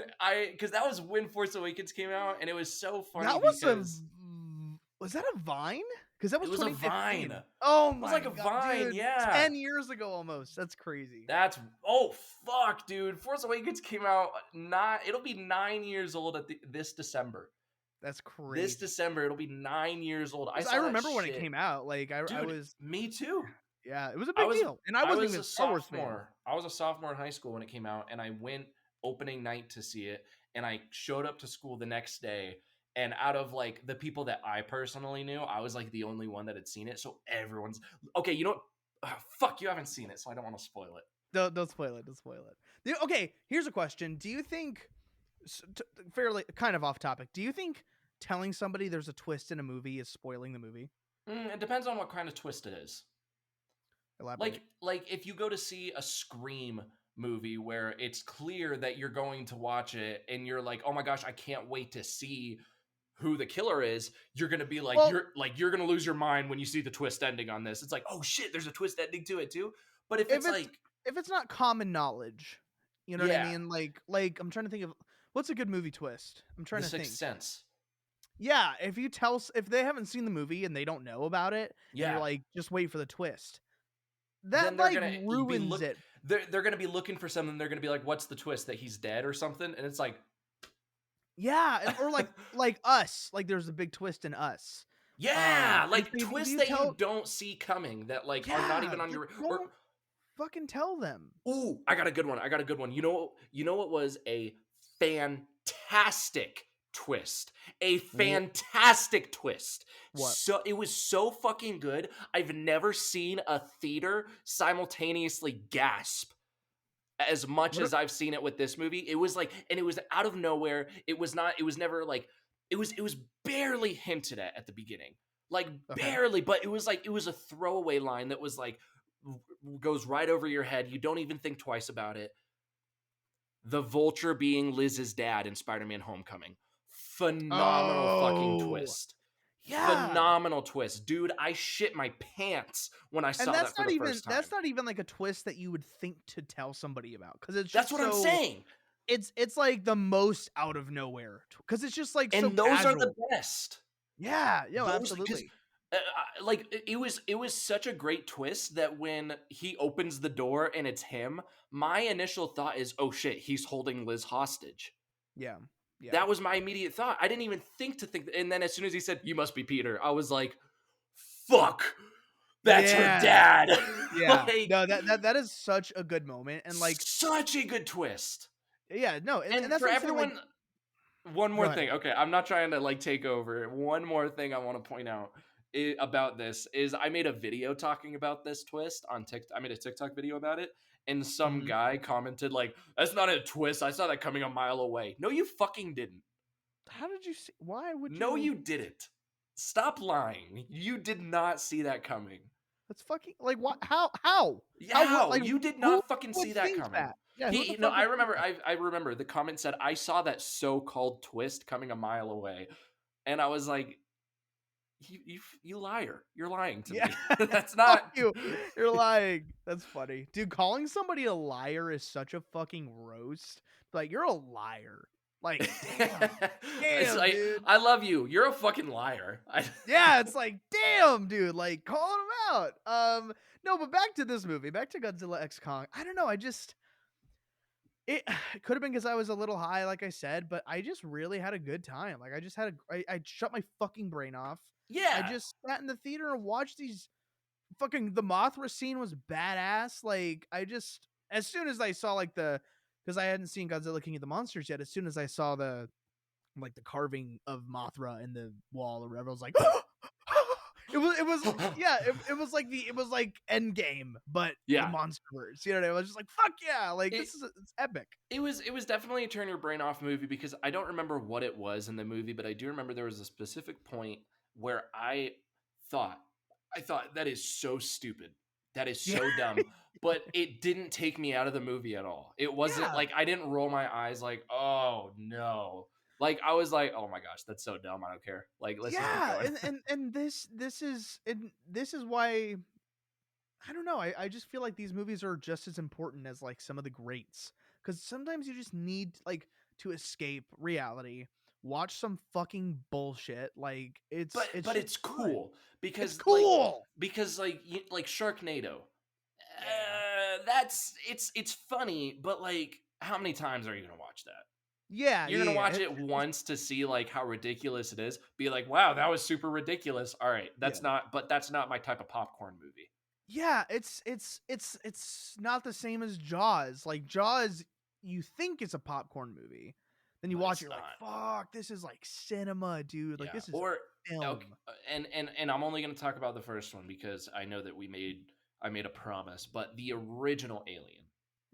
Speaker 2: because that was when Force Awakens came out, and it was so funny
Speaker 1: That was
Speaker 2: because
Speaker 1: was that a Vine? Because that was
Speaker 2: it was a
Speaker 1: 2015.
Speaker 2: Vine. It
Speaker 1: Oh
Speaker 2: was
Speaker 1: my
Speaker 2: like a
Speaker 1: god,
Speaker 2: Vine,
Speaker 1: dude.
Speaker 2: yeah.
Speaker 1: 10 years ago almost. That's crazy.
Speaker 2: That's oh fuck, dude. Force Awakens came out not. It'll be 9 years old this December.
Speaker 1: That's
Speaker 2: This
Speaker 1: crazy.
Speaker 2: December, it'll be 9 years old. I
Speaker 1: 'Cause I
Speaker 2: saw that
Speaker 1: remember when it
Speaker 2: shit,
Speaker 1: came out. Like I
Speaker 2: dude.
Speaker 1: was
Speaker 2: Me too.
Speaker 1: yeah, it was a
Speaker 2: I
Speaker 1: big
Speaker 2: was
Speaker 1: deal. And I
Speaker 2: I
Speaker 1: wasn't
Speaker 2: was
Speaker 1: even
Speaker 2: a
Speaker 1: a Star Wars fan.
Speaker 2: sophomore. I was a sophomore in high school when it came out, and I went opening night to see it. And I showed up to school the next day. And out of like the people that I personally knew, I was like the only one that had seen it. So everyone's okay. You know what? Fuck, you haven't seen it, so I don't want to spoil it.
Speaker 1: Don't spoil it. Don't spoil it. Okay, here's a question. Do you think fairly kind of off topic. Do you think telling somebody there's a twist in a movie is spoiling the movie?
Speaker 2: It depends on what kind of twist it is.
Speaker 1: Elaborate.
Speaker 2: Like if you go to see a Scream movie where it's clear that you're going to watch it and you're like, "Oh my gosh, I can't wait to see who the killer is," you're going to be like
Speaker 1: Well,
Speaker 2: you're going to lose your mind when you see the twist ending on this. It's like, "Oh shit, there's a twist ending to it too." But if
Speaker 1: if
Speaker 2: it's
Speaker 1: it's
Speaker 2: like,
Speaker 1: if it's not common knowledge, you know what I
Speaker 2: yeah,
Speaker 1: mean? Like I'm trying to think of what's a good movie twist. I'm trying
Speaker 2: The
Speaker 1: to
Speaker 2: Sixth
Speaker 1: think.
Speaker 2: Sense.
Speaker 1: Yeah, if they haven't seen the movie and they don't know about it, and you're
Speaker 2: Yeah.
Speaker 1: like, just wait for the twist.
Speaker 2: Then
Speaker 1: That
Speaker 2: they're
Speaker 1: like
Speaker 2: going to be
Speaker 1: ruins it.
Speaker 2: they're going to be looking for something. They're going to be like, "What's the twist, that he's dead or something?" And it's like,
Speaker 1: Yeah, or like Us. Like there's a big twist in Us.
Speaker 2: yeah,
Speaker 1: And
Speaker 2: like
Speaker 1: so if
Speaker 2: twists
Speaker 1: you
Speaker 2: that you
Speaker 1: tell
Speaker 2: don't see coming, that like are not
Speaker 1: yeah,
Speaker 2: even on
Speaker 1: just
Speaker 2: your or
Speaker 1: don't fucking tell them.
Speaker 2: ooh, I got a good one. I got a good one. You know what was a fantastic twist? A fantastic twist.
Speaker 1: What?
Speaker 2: So it was so fucking good. I've never seen a theater simultaneously gasp as much
Speaker 1: What?
Speaker 2: as I've seen it with this movie. It was like, and it was out of nowhere. It was not, it was never like, it was barely hinted at the beginning. Like
Speaker 1: Okay.
Speaker 2: barely, but it was like, it was a throwaway line that was like, goes right over your head. You don't even think twice about it. The Vulture being Liz's dad in Spider-Man Homecoming. Phenomenal fucking
Speaker 1: Oh,
Speaker 2: twist.
Speaker 1: yeah.
Speaker 2: Phenomenal twist. Dude, I shit my pants when I
Speaker 1: And
Speaker 2: saw that for the first time.
Speaker 1: that's not even like a twist that you would think to tell somebody about, because it's
Speaker 2: That's
Speaker 1: just
Speaker 2: what I'm
Speaker 1: so
Speaker 2: saying.
Speaker 1: it's like the most out of nowhere, because it's just like so
Speaker 2: And those are the
Speaker 1: casual.
Speaker 2: best.
Speaker 1: Yeah, yo,
Speaker 2: Those because
Speaker 1: absolutely.
Speaker 2: like it was such a great twist that when he opens the door and it's him, my initial thought is, "Oh shit, he's holding Liz hostage."
Speaker 1: Yeah, yeah,
Speaker 2: That was my immediate thought. I didn't even think, and then as soon as he said, "You must be Peter," I was like, "Fuck, that's her
Speaker 1: yeah,
Speaker 2: dad."
Speaker 1: yeah.
Speaker 2: Like,
Speaker 1: No, that is such a good moment, and like,
Speaker 2: such a good twist.
Speaker 1: yeah, no, and
Speaker 2: And
Speaker 1: that's
Speaker 2: for
Speaker 1: what I'm saying. Like,
Speaker 2: everyone, one
Speaker 1: go
Speaker 2: more
Speaker 1: ahead.
Speaker 2: thing. Okay, I'm not trying to like take over. One more thing I want to point out about this is I made a video talking about this twist on TikTok. I made a TikTok video about it, and some
Speaker 1: Mhm.
Speaker 2: guy commented like, "That's not a twist. I saw that coming a mile away." No, you fucking didn't.
Speaker 1: How did you see why would
Speaker 2: No,
Speaker 1: you
Speaker 2: you didn't. Stop lying. You did not see that coming.
Speaker 1: that's fucking like what how?
Speaker 2: Yeah,
Speaker 1: How would
Speaker 2: how?
Speaker 1: like
Speaker 2: You did
Speaker 1: who
Speaker 2: not fucking
Speaker 1: would
Speaker 2: see that
Speaker 1: think
Speaker 2: coming.
Speaker 1: that? Yeah, who the
Speaker 2: No,
Speaker 1: fuck
Speaker 2: I
Speaker 1: would think
Speaker 2: remember.
Speaker 1: that?
Speaker 2: I remember the comment said, "I saw that so-called twist coming a mile away," and I was like, you liar! You're lying to
Speaker 1: Yeah.
Speaker 2: me. That's
Speaker 1: Fuck
Speaker 2: not."
Speaker 1: you. You're lying. That's funny. Dude, calling somebody a liar is such a fucking roast. Like, you're a liar. Like, damn.
Speaker 2: It's
Speaker 1: Damn,
Speaker 2: like,
Speaker 1: dude.
Speaker 2: I love you. You're a fucking liar.
Speaker 1: Yeah, it's like, damn, dude. Like, calling him out. No, but back to this movie, back to Godzilla X Kong. I don't know. I just it, it could have been because I was a little high, like I said, but I just really had a good time. Like, I just had I shut my fucking brain off. I
Speaker 2: Yeah.
Speaker 1: just sat in the theater and watched these fucking the Mothra scene was badass. Like, I just as soon as I saw like the because I hadn't seen Godzilla King of the Monsters yet, as soon as I saw the like the carving of Mothra in the wall or whatever, I was like, it was yeah, it was like it was like Endgame, but the
Speaker 2: Yeah.
Speaker 1: Monsterverse. You know what I mean? I was just like, fuck yeah, like
Speaker 2: It
Speaker 1: it's epic.
Speaker 2: it was definitely a turn your brain off movie because I don't remember what it was in the movie, but I do remember there was a specific point where thought I thought that is so stupid. That is
Speaker 1: Yeah,
Speaker 2: so dumb. But it didn't take me out of the movie at all. It wasn't
Speaker 1: yeah,
Speaker 2: like I didn't roll my eyes like, "Oh no." Like I was like, "Oh my gosh, that's so dumb. I don't care." Like let's just keep
Speaker 1: yeah,
Speaker 2: going.
Speaker 1: and this is why I don't know. I just feel like these movies are just as important as like some of the greats because sometimes you just need like to escape reality, watch some fucking bullshit. Like it's
Speaker 2: But
Speaker 1: just
Speaker 2: it's
Speaker 1: fun.
Speaker 2: cool
Speaker 1: It's
Speaker 2: because
Speaker 1: cool.
Speaker 2: like Sharknado.
Speaker 1: Yeah,
Speaker 2: That's it's funny, but like how many times are you going to watch that?
Speaker 1: yeah,
Speaker 2: You're going to
Speaker 1: yeah,
Speaker 2: watch it once to see like how ridiculous it is. Be like, "Wow, that was super ridiculous." All right,
Speaker 1: yeah.
Speaker 2: that's not my type of popcorn movie.
Speaker 1: Yeah, it's not the same as Jaws. Like Jaws, you think it's a popcorn movie, then you
Speaker 2: But
Speaker 1: watch it,
Speaker 2: it's
Speaker 1: you're like,
Speaker 2: not.
Speaker 1: "Fuck, this is like cinema, dude. Like
Speaker 2: Yeah.
Speaker 1: this is
Speaker 2: Or okay,
Speaker 1: film."
Speaker 2: and I'm only going to talk about the first one because I know that I made a promise, but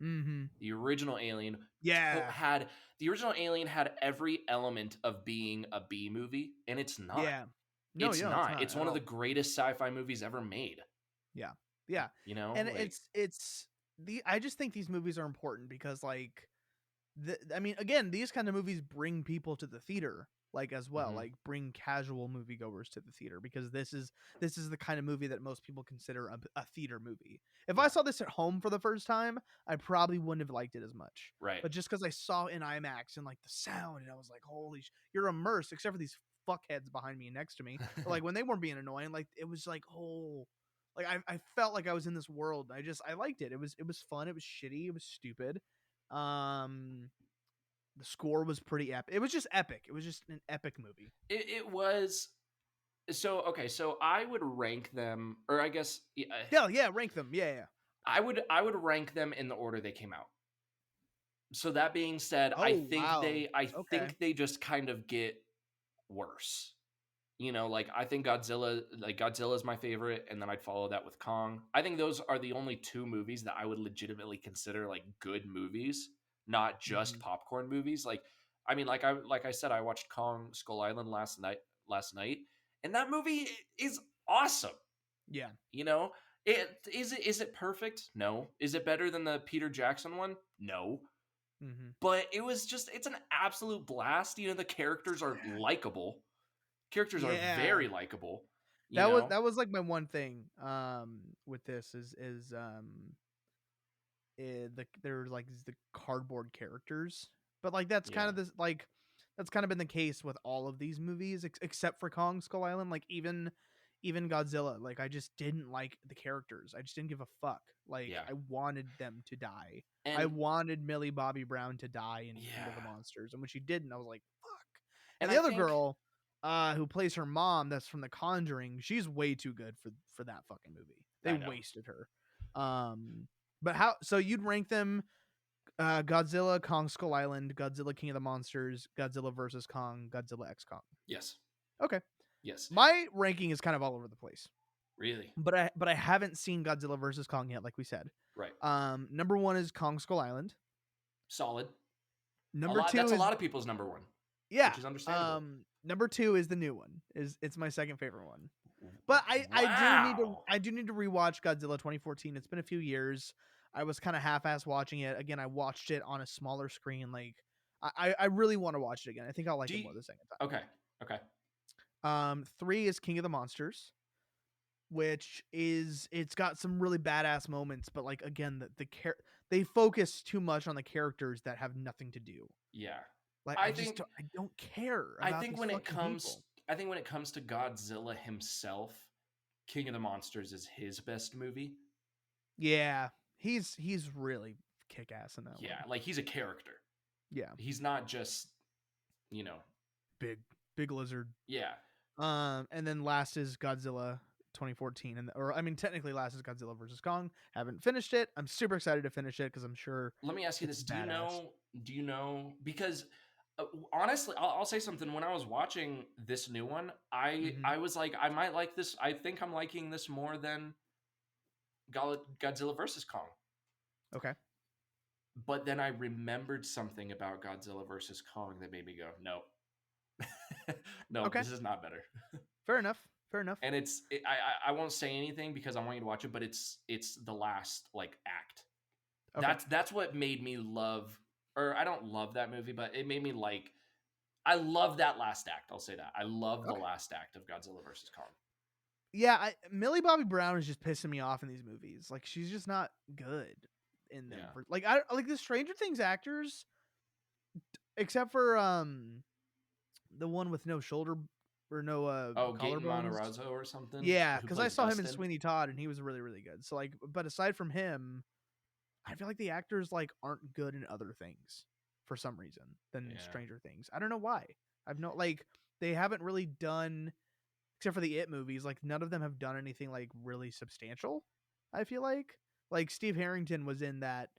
Speaker 1: Mhm.
Speaker 2: the original Alien
Speaker 1: Yeah.
Speaker 2: had the original Alien had every element of being a B movie, and it's not.
Speaker 1: Yeah. No,
Speaker 2: It's
Speaker 1: yeah, it's
Speaker 2: not.
Speaker 1: not
Speaker 2: It's
Speaker 1: at
Speaker 2: one of the
Speaker 1: all.
Speaker 2: greatest sci-fi movies ever made.
Speaker 1: Yeah. Yeah.
Speaker 2: You know,
Speaker 1: And
Speaker 2: like
Speaker 1: it's the I just think these movies are important because like I mean, again, these kind of movies bring people to the theater, like as well,
Speaker 2: mhm,
Speaker 1: like bring casual moviegoers to the theater because this is the kind of movie that most people consider a theater movie. If I
Speaker 2: yeah,
Speaker 1: saw this at home for the first time, I probably wouldn't have liked it as much.
Speaker 2: right.
Speaker 1: But just because I saw it in IMAX and like the sound, and I was like, "Holy, you're immersed!" Except for these fuckheads behind me and next to me. But like when they weren't being annoying, like it was like, oh, like I felt like I was in this world. I liked it. It was fun. It was shitty. It was stupid. Um, the score was pretty epic. It was just epic. It was just an epic movie.
Speaker 2: It was so okay. So I would rank them, or I guess yeah,
Speaker 1: Yeah, yeah, rank them. Yeah, yeah.
Speaker 2: I would rank them in the order they came out. So that being said,
Speaker 1: Oh wow.
Speaker 2: I
Speaker 1: Okay.
Speaker 2: think they just kind of get worse. You know, like I think Godzilla is my favorite, and then I'd follow that with Kong. I think those are the only two movies that I would legitimately consider like good movies, not just
Speaker 1: Hmm.
Speaker 2: popcorn movies. Like, I mean, like I said, I watched Kong Skull Island last night, and that movie is awesome.
Speaker 1: Yeah.
Speaker 2: You know, is it perfect? No. Is it better than the Peter Jackson one? No.
Speaker 1: Hmm.
Speaker 2: But it's an absolute blast. You know, the characters are
Speaker 1: Yeah.
Speaker 2: very likable, you know?
Speaker 1: That was like my one thing with this is there's like the cardboard characters. But like that's kind
Speaker 2: Yeah.
Speaker 1: of this like that's kind of been the case with all of these movies except for Kong Skull Island. Like even Godzilla, like I just didn't like the characters. I just didn't give a fuck. Like
Speaker 2: Yeah.
Speaker 1: I wanted them to die. I
Speaker 2: And
Speaker 1: wanted Millie Bobby Brown to die in King of the
Speaker 2: yeah.
Speaker 1: Monsters, and when she didn't, I was like, fuck. And
Speaker 2: And
Speaker 1: the
Speaker 2: I
Speaker 1: other
Speaker 2: think
Speaker 1: girl, who plays her mom, that's from The Conjuring, she's way too good for that fucking movie. They
Speaker 2: I know.
Speaker 1: wasted her. But how? So you'd rank them Godzilla, Kong Skull Island, Godzilla King of the Monsters, Godzilla versus Kong, Godzilla X Kong.
Speaker 2: Yes.
Speaker 1: Okay.
Speaker 2: Yes.
Speaker 1: My ranking is kind of all over the place,
Speaker 2: Really.
Speaker 1: but I haven't seen Godzilla versus Kong yet, like we said.
Speaker 2: Right.
Speaker 1: Number 1 is Kong Skull Island.
Speaker 2: Solid. A
Speaker 1: Number
Speaker 2: lot.
Speaker 1: 2
Speaker 2: That's a
Speaker 1: is
Speaker 2: lot of people's number one,
Speaker 1: yeah.
Speaker 2: which is understandable.
Speaker 1: Number 2 is the new one. It's my second favorite one. But
Speaker 2: Wow.
Speaker 1: I do need to rewatch Godzilla 2014. It's been a few years. I was kind of half-ass watching it. Again, I watched it on a smaller screen. Like I really want to watch it again. I think I'll like
Speaker 2: Do
Speaker 1: it
Speaker 2: you,
Speaker 1: more the second
Speaker 2: okay. Okay.
Speaker 1: time. 3 is King of the Monsters, which is it's got some really badass moments, but like again, they focus too much on the characters that have nothing to do.
Speaker 2: Yeah.
Speaker 1: Like
Speaker 2: I think
Speaker 1: I don't care
Speaker 2: I
Speaker 1: about
Speaker 2: think
Speaker 1: these
Speaker 2: when it
Speaker 1: fucking
Speaker 2: comes
Speaker 1: people.
Speaker 2: I think when it comes to Godzilla himself, King of the Monsters is his best movie.
Speaker 1: Yeah, he's really kick ass in that
Speaker 2: Yeah,
Speaker 1: one.
Speaker 2: like he's a character.
Speaker 1: Yeah,
Speaker 2: He's not just, you know,
Speaker 1: big big lizard.
Speaker 2: yeah.
Speaker 1: And then last is Godzilla 2014, and or I mean technically last is Godzilla versus Kong. Haven't finished it. I'm super excited to finish it because I'm sure
Speaker 2: Let me ask you
Speaker 1: it's
Speaker 2: this:
Speaker 1: badass.
Speaker 2: Do you know? Because honestly, I'll say something. When I was watching this new one,
Speaker 1: Hmm.
Speaker 2: I was like, I might like this. I think I'm liking this more than Godzilla versus Kong.
Speaker 1: Okay.
Speaker 2: But then I remembered something about Godzilla versus Kong that made me go, no, no,
Speaker 1: Okay.
Speaker 2: this is not better.
Speaker 1: Fair enough. Fair enough.
Speaker 2: And I won't say anything because I want you to watch it, but it's the last like act.
Speaker 1: Okay.
Speaker 2: That's what made me love, or I don't love that movie, but it made me like. I love that last act. I'll say that. I love the
Speaker 1: Okay.
Speaker 2: last act of Godzilla versus Kong.
Speaker 1: Yeah, Millie Bobby Brown is just pissing me off in these movies. Like she's just not good in them.
Speaker 2: Yeah.
Speaker 1: Like I like the Stranger Things actors, except for the one with no shoulder or no
Speaker 2: Oh, Gaten
Speaker 1: collarbones.
Speaker 2: Matarazzo or something,
Speaker 1: Yeah,
Speaker 2: who
Speaker 1: because I
Speaker 2: plays
Speaker 1: saw him in
Speaker 2: Dustin.
Speaker 1: Sweeney Todd and he was really really good. So like, but aside from him, I feel like the actors like aren't good in other things for some reason than
Speaker 2: Yeah.
Speaker 1: Stranger Things. I don't know why. I've no like they haven't really done except for the It movies. Like none of them have done anything like really substantial. I feel like Steve Harrington was in that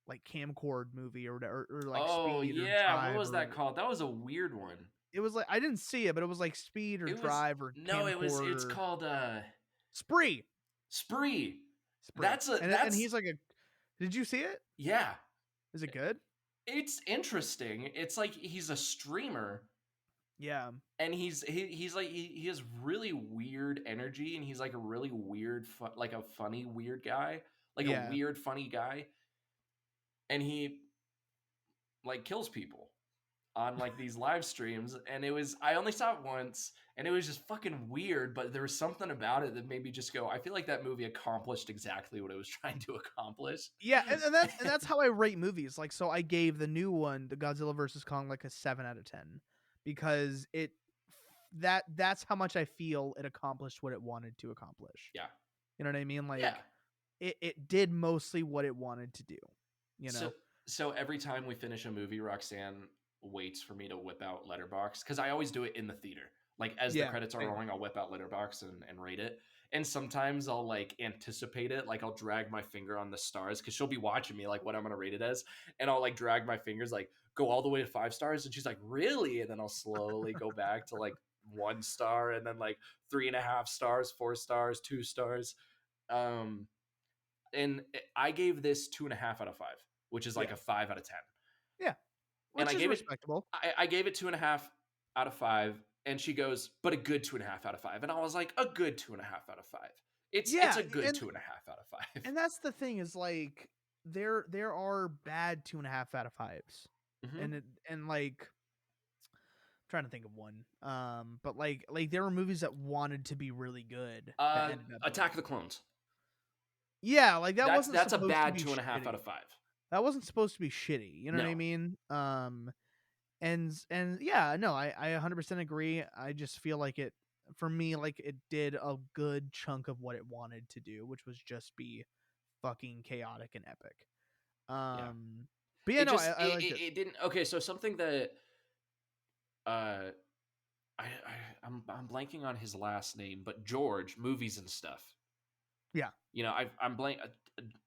Speaker 1: like Camcord movie or like
Speaker 2: Oh
Speaker 1: Speed or
Speaker 2: yeah, what
Speaker 1: Drive
Speaker 2: was
Speaker 1: or
Speaker 2: that called? That was a weird one.
Speaker 1: it was like I didn't see it, but it was like Speed or
Speaker 2: It was
Speaker 1: Drive or
Speaker 2: no,
Speaker 1: Camcord
Speaker 2: it's
Speaker 1: or
Speaker 2: called
Speaker 1: Spree.
Speaker 2: Spree.
Speaker 1: Spree. And
Speaker 2: That's
Speaker 1: he's like a did you see it?
Speaker 2: yeah.
Speaker 1: Is it good?
Speaker 2: It's interesting. It's like he's a streamer
Speaker 1: Yeah.
Speaker 2: and he's like he has really weird energy and he's like a really weird like a funny weird guy, like a
Speaker 1: Yeah.
Speaker 2: weird funny guy, and he like kills people on like these live streams, and I only saw it once and it was just fucking weird, but there was something about it that made me just go, I feel like that movie accomplished exactly what it was trying to accomplish.
Speaker 1: Yeah, and that's how I rate movies. Like so I gave the new one, the Godzilla versus Kong, like a 7 out of 10 because that's how much I feel it accomplished what it wanted to accomplish.
Speaker 2: Yeah.
Speaker 1: You know what I mean?
Speaker 2: Yeah.
Speaker 1: Like it did mostly what it wanted to do, you
Speaker 2: So
Speaker 1: know?
Speaker 2: so every time we finish a movie, Roxanne waits for me to whip out Letterbox because I always do it in the theater. Like as the
Speaker 1: Yeah,
Speaker 2: credits are
Speaker 1: same.
Speaker 2: rolling, I'll whip out Letterbox and rate it. And sometimes I'll like anticipate it, like I'll drag my finger on the stars because she'll be watching me like what I'm gonna rate it as, and I'll like drag my fingers like go all the way to 5 stars, and she's like really, and then I'll slowly go back to like 1 star, and then like 3.5 stars, 4 stars, 2 stars. Um, and I gave this 2.5 out of 5, which is like
Speaker 1: Yeah.
Speaker 2: a 5 out of 10.
Speaker 1: Yeah.
Speaker 2: And
Speaker 1: Which is respectable.
Speaker 2: I gave it 2.5 out of 5, and she goes, but a good 2.5 out of 5. And I was like, a good 2.5 out of 5. It's
Speaker 1: Yeah,
Speaker 2: a good 2.5 out of 5.
Speaker 1: and that's the thing is like there are bad 2.5 out of 5s.
Speaker 2: Hmm.
Speaker 1: And like trying to think of one. But like there were movies that wanted to be really good that ended up being
Speaker 2: Attack of the Clones.
Speaker 1: yeah, like that wasn't
Speaker 2: That's a
Speaker 1: supposed to
Speaker 2: bad
Speaker 1: be
Speaker 2: two and a half out
Speaker 1: shitty.
Speaker 2: of five.
Speaker 1: That wasn't supposed to be shitty. You know what I
Speaker 2: No.
Speaker 1: mean? And yeah, no, I 100% agree. I just feel like it for me like it did a good chunk of what it wanted to do, which was just be fucking chaotic and epic.
Speaker 2: Yeah.
Speaker 1: But yeah,
Speaker 2: It
Speaker 1: no,
Speaker 2: just
Speaker 1: I liked it.
Speaker 2: it didn't. Okay, so something that uh I, I'm blanking on his last name, but George, movies and stuff.
Speaker 1: Yeah.
Speaker 2: You know, I'm blank.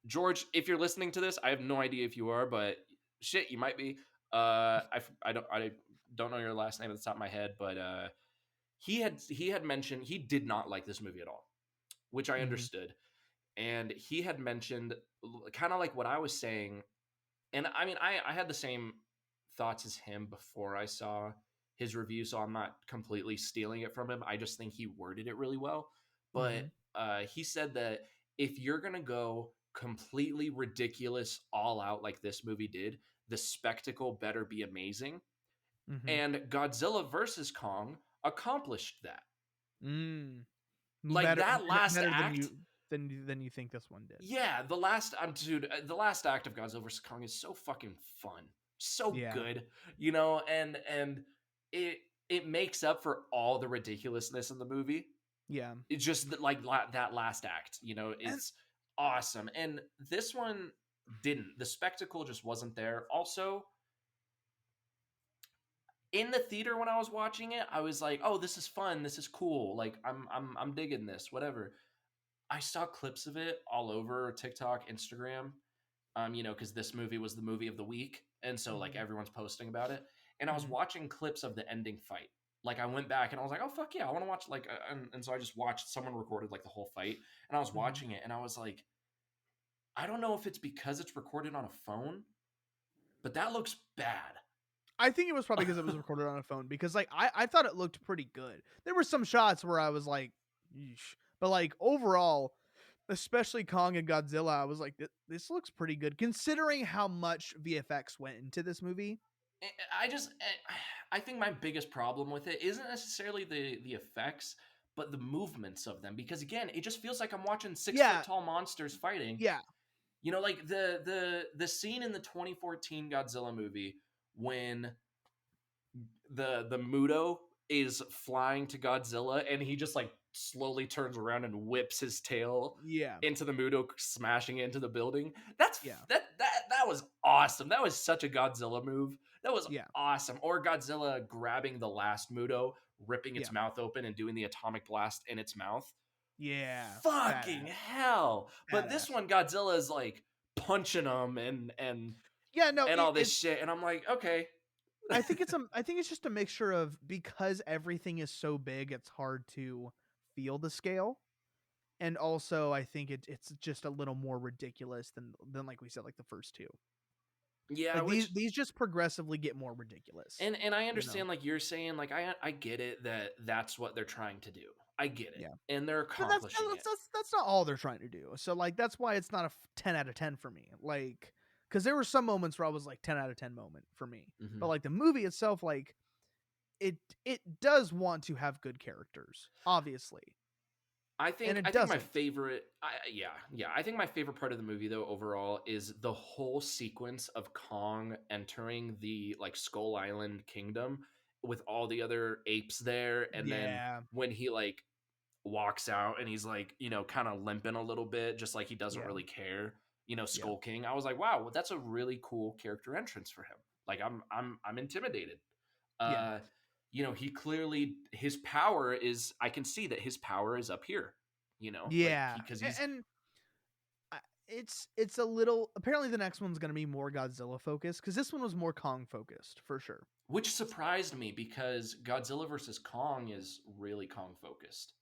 Speaker 2: George, if you're listening to this, I have no idea if you are, but shit, you might be. I don't know your last name at the top of my head, but he had mentioned he did not like this movie at all, which I
Speaker 1: Mhm.
Speaker 2: understood. And he had mentioned kind of like what I was saying. And I mean, I had the same thoughts as him before I saw his review, so I'm not completely stealing it from him. I just think he worded it really well. But
Speaker 1: Mhm.
Speaker 2: he said that if you're gonna go completely ridiculous, all out like this movie did, the spectacle better be amazing.
Speaker 1: Mhm.
Speaker 2: And Godzilla versus Kong accomplished that.
Speaker 1: Mm.
Speaker 2: Like
Speaker 1: Better
Speaker 2: that last
Speaker 1: better than
Speaker 2: act,
Speaker 1: you think this one did.
Speaker 2: yeah, the last dude, the last act of Godzilla vs Kong is so fucking fun, so
Speaker 1: Yeah.
Speaker 2: good, and it it makes up for all the ridiculousness in the movie.
Speaker 1: Yeah.
Speaker 2: It's just that, like that last act,
Speaker 1: And
Speaker 2: it's awesome, and this one didn't. The spectacle just wasn't there. Also, in the theater when I was watching it, I was like, "Oh, this is fun. This is cool. Like, I'm digging this. Whatever." I saw clips of it all over TikTok, Instagram, because this movie was the movie of the week, and so like
Speaker 1: mhm.
Speaker 2: everyone's posting about it. And I was
Speaker 1: Mhm.
Speaker 2: watching clips of the ending fight. Like I went back and I was like, oh fuck yeah, I want to watch like, and so I just watched someone recorded like the whole fight, and I was
Speaker 1: Mhm.
Speaker 2: watching it, and I was like, I don't know if it's because it's recorded on a phone, but that looks bad.
Speaker 1: I think it was probably because it was recorded on a phone because like I thought it looked pretty good. There were some shots where I was like, yeesh. But like overall, especially Kong and Godzilla, I was like, this looks pretty good considering how much VFX went into this movie.
Speaker 2: I just I think my biggest problem with it isn't necessarily the effects, but the movements of them. Because again, it just feels like I'm watching 6 foot
Speaker 1: Yeah,
Speaker 2: tall monsters fighting.
Speaker 1: yeah,
Speaker 2: Like the scene in the 2014 Godzilla movie when the Muto is flying to Godzilla and he just like slowly turns around and whips his tail
Speaker 1: yeah,
Speaker 2: into the Muto, smashing it into the building. That's
Speaker 1: yeah,
Speaker 2: that was awesome. That was such a Godzilla move. That was
Speaker 1: yeah,
Speaker 2: awesome. Or Godzilla grabbing the last Muto, ripping its
Speaker 1: yeah,
Speaker 2: mouth open and doing the atomic blast in its mouth.
Speaker 1: yeah.
Speaker 2: Fucking
Speaker 1: Badass,
Speaker 2: hell. But this
Speaker 1: badass.
Speaker 2: one Godzilla is like punching them
Speaker 1: Yeah, no,
Speaker 2: and all this
Speaker 1: it's.
Speaker 2: shit and I'm like, okay.
Speaker 1: I think it's just a mixture of because everything is so big, it's hard to feel the scale. And also, I think it's just a little more ridiculous than like we said, like the first two.
Speaker 2: Yeah,
Speaker 1: Like
Speaker 2: which
Speaker 1: these just progressively get more ridiculous.
Speaker 2: and I
Speaker 1: You know?
Speaker 2: understand like you're saying, like I get it that that's what they're trying to do. I get it.
Speaker 1: Yeah.
Speaker 2: And they're
Speaker 1: But
Speaker 2: accomplishing it.
Speaker 1: that's not all they're trying to do. So like that's why it's not a 10 out of 10 for me. Like because there were some moments where I was like 10 out of 10 moment for me. But
Speaker 2: Mhm.
Speaker 1: like the movie itself, like it does want to have good characters, obviously, and
Speaker 2: I
Speaker 1: it
Speaker 2: think my
Speaker 1: doesn't.
Speaker 2: favorite yeah, I think my favorite part of the movie though overall is the whole sequence of Kong entering the like Skull Island kingdom with all the other apes there, and then
Speaker 1: Yeah,
Speaker 2: when he like walks out and he's like, kind of limping a little bit, just like he doesn't
Speaker 1: yeah,
Speaker 2: really care,
Speaker 1: yeah,
Speaker 2: Skull King. I was like, wow, well, that's a really cool character entrance for him. Like I'm intimidated.
Speaker 1: yeah,
Speaker 2: Uh, he clearly his power is. I can see that his power is up here. Like
Speaker 1: yeah.
Speaker 2: because he's
Speaker 1: And it's a little. Apparently, the next one's gonna be more Godzilla focused because this one was more Kong focused for sure.
Speaker 2: which surprised me because Godzilla versus Kong is really Kong focused.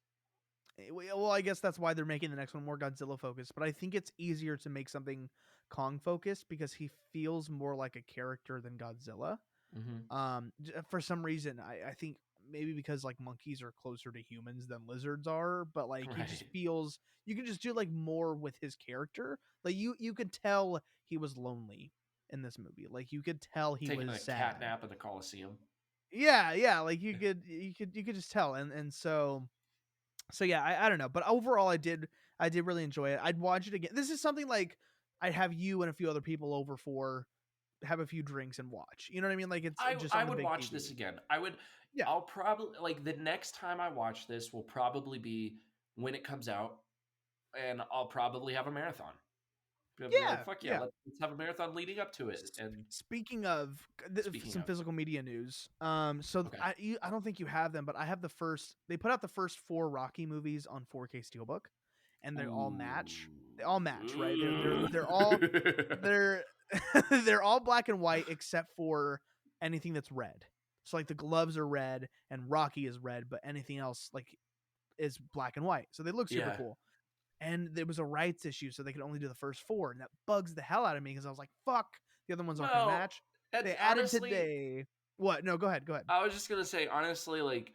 Speaker 1: Well, I guess that's why they're making the next one more Godzilla focused. But I think it's easier to make something Kong focused because he feels more like a character than Godzilla.
Speaker 2: Hmm.
Speaker 1: For some reason, I think maybe because like monkeys are closer to humans than lizards are, but like he just
Speaker 2: Right,
Speaker 1: feels you can just do like more with his character. Like you could tell he was lonely in this movie. Like you could tell he
Speaker 2: taking
Speaker 1: was
Speaker 2: a cat
Speaker 1: sad.
Speaker 2: nap at the Coliseum.
Speaker 1: Yeah, yeah, like you could just tell. And so yeah, I don't know, but overall I did really enjoy it. I'd watch it again. This is something like I'd have you and a few other people over for, have a few drinks and watch. You know what I mean? Like it's just
Speaker 2: I
Speaker 1: on the
Speaker 2: would
Speaker 1: big
Speaker 2: watch this
Speaker 1: TV.
Speaker 2: again.
Speaker 1: Yeah.
Speaker 2: I'll probably like the next time I watch this will probably be when it comes out, and I'll probably have a marathon. I'll be like,
Speaker 1: Yeah,
Speaker 2: fuck yeah,
Speaker 1: yeah.
Speaker 2: let's have a marathon leading up to it. And
Speaker 1: Speaking of
Speaker 2: speaking
Speaker 1: some
Speaker 2: of,
Speaker 1: physical media news, so
Speaker 2: okay,
Speaker 1: I don't think you have them, but I have the first. They put out the first four Rocky movies on 4K Steelbook, and they all match. They all match, right? They're all
Speaker 2: ooh,
Speaker 1: they're they're all black and white except for anything that's red. So like the gloves are red and Rocky is red, but anything else like is black and white. So they look super
Speaker 2: Yeah.
Speaker 1: cool. And there was a rights issue, so they could only do the first 4, and that bugs the hell out of me because I was like, "Fuck, the other ones aren't gonna
Speaker 2: Well,
Speaker 1: match." They added
Speaker 2: honestly,
Speaker 1: today. What? No, go ahead. Go ahead.
Speaker 2: I was just gonna say, honestly, like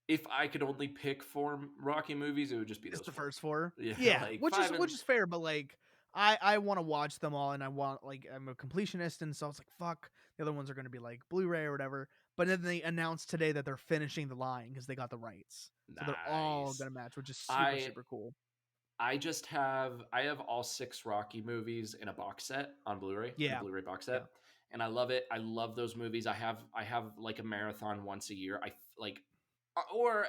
Speaker 2: if I could only pick 4 Rocky movies, it would just be
Speaker 1: It's
Speaker 2: those
Speaker 1: the
Speaker 2: 4.
Speaker 1: first 4.
Speaker 2: Yeah,
Speaker 1: Yeah,
Speaker 2: like
Speaker 1: which
Speaker 2: 5 and
Speaker 1: is fair, but like I want to watch them all, and I want like I'm a completionist, and so I was like, "Fuck, the other ones are gonna be like Blu-ray or whatever." But then they announced today that they're finishing the line because they got the rights, so they're all
Speaker 2: nice.
Speaker 1: gonna match, which is super
Speaker 2: I
Speaker 1: super cool.
Speaker 2: I have all 6 Rocky movies in a box set on Blu-ray, in a
Speaker 1: Yeah,
Speaker 2: Blu-ray box
Speaker 1: yeah.
Speaker 2: set, and I love it. I love those movies. I have like a marathon once a year. Like or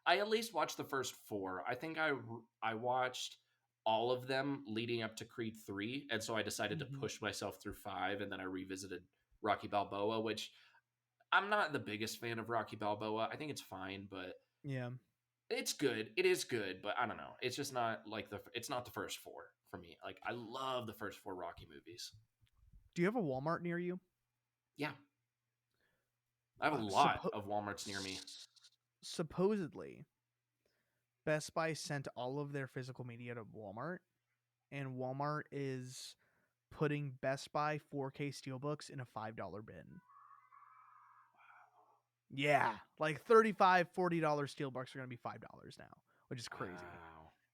Speaker 2: I at least watch the first 4. I think I watched all of them leading up to Creed 3, and so I decided to
Speaker 1: Hmm.
Speaker 2: push myself through 5, and then I revisited Rocky Balboa, which I'm not the biggest fan of Rocky Balboa. I think it's fine, but
Speaker 1: Yeah.
Speaker 2: it's good. It is good, but I don't know. It's just not like it's not the first 4 for me. Like I love the first 4 Rocky movies.
Speaker 1: Do you have a Walmart near you?
Speaker 2: Yeah. I have a lot
Speaker 1: Suppo-
Speaker 2: of Walmarts near me.
Speaker 1: Supposedly, Best Buy sent all of their physical media to Walmart, and Walmart is putting Best Buy 4K steelbooks in a $5 bin. Yeah, like $35, $40 steelbooks are gonna be $5 now, which is crazy.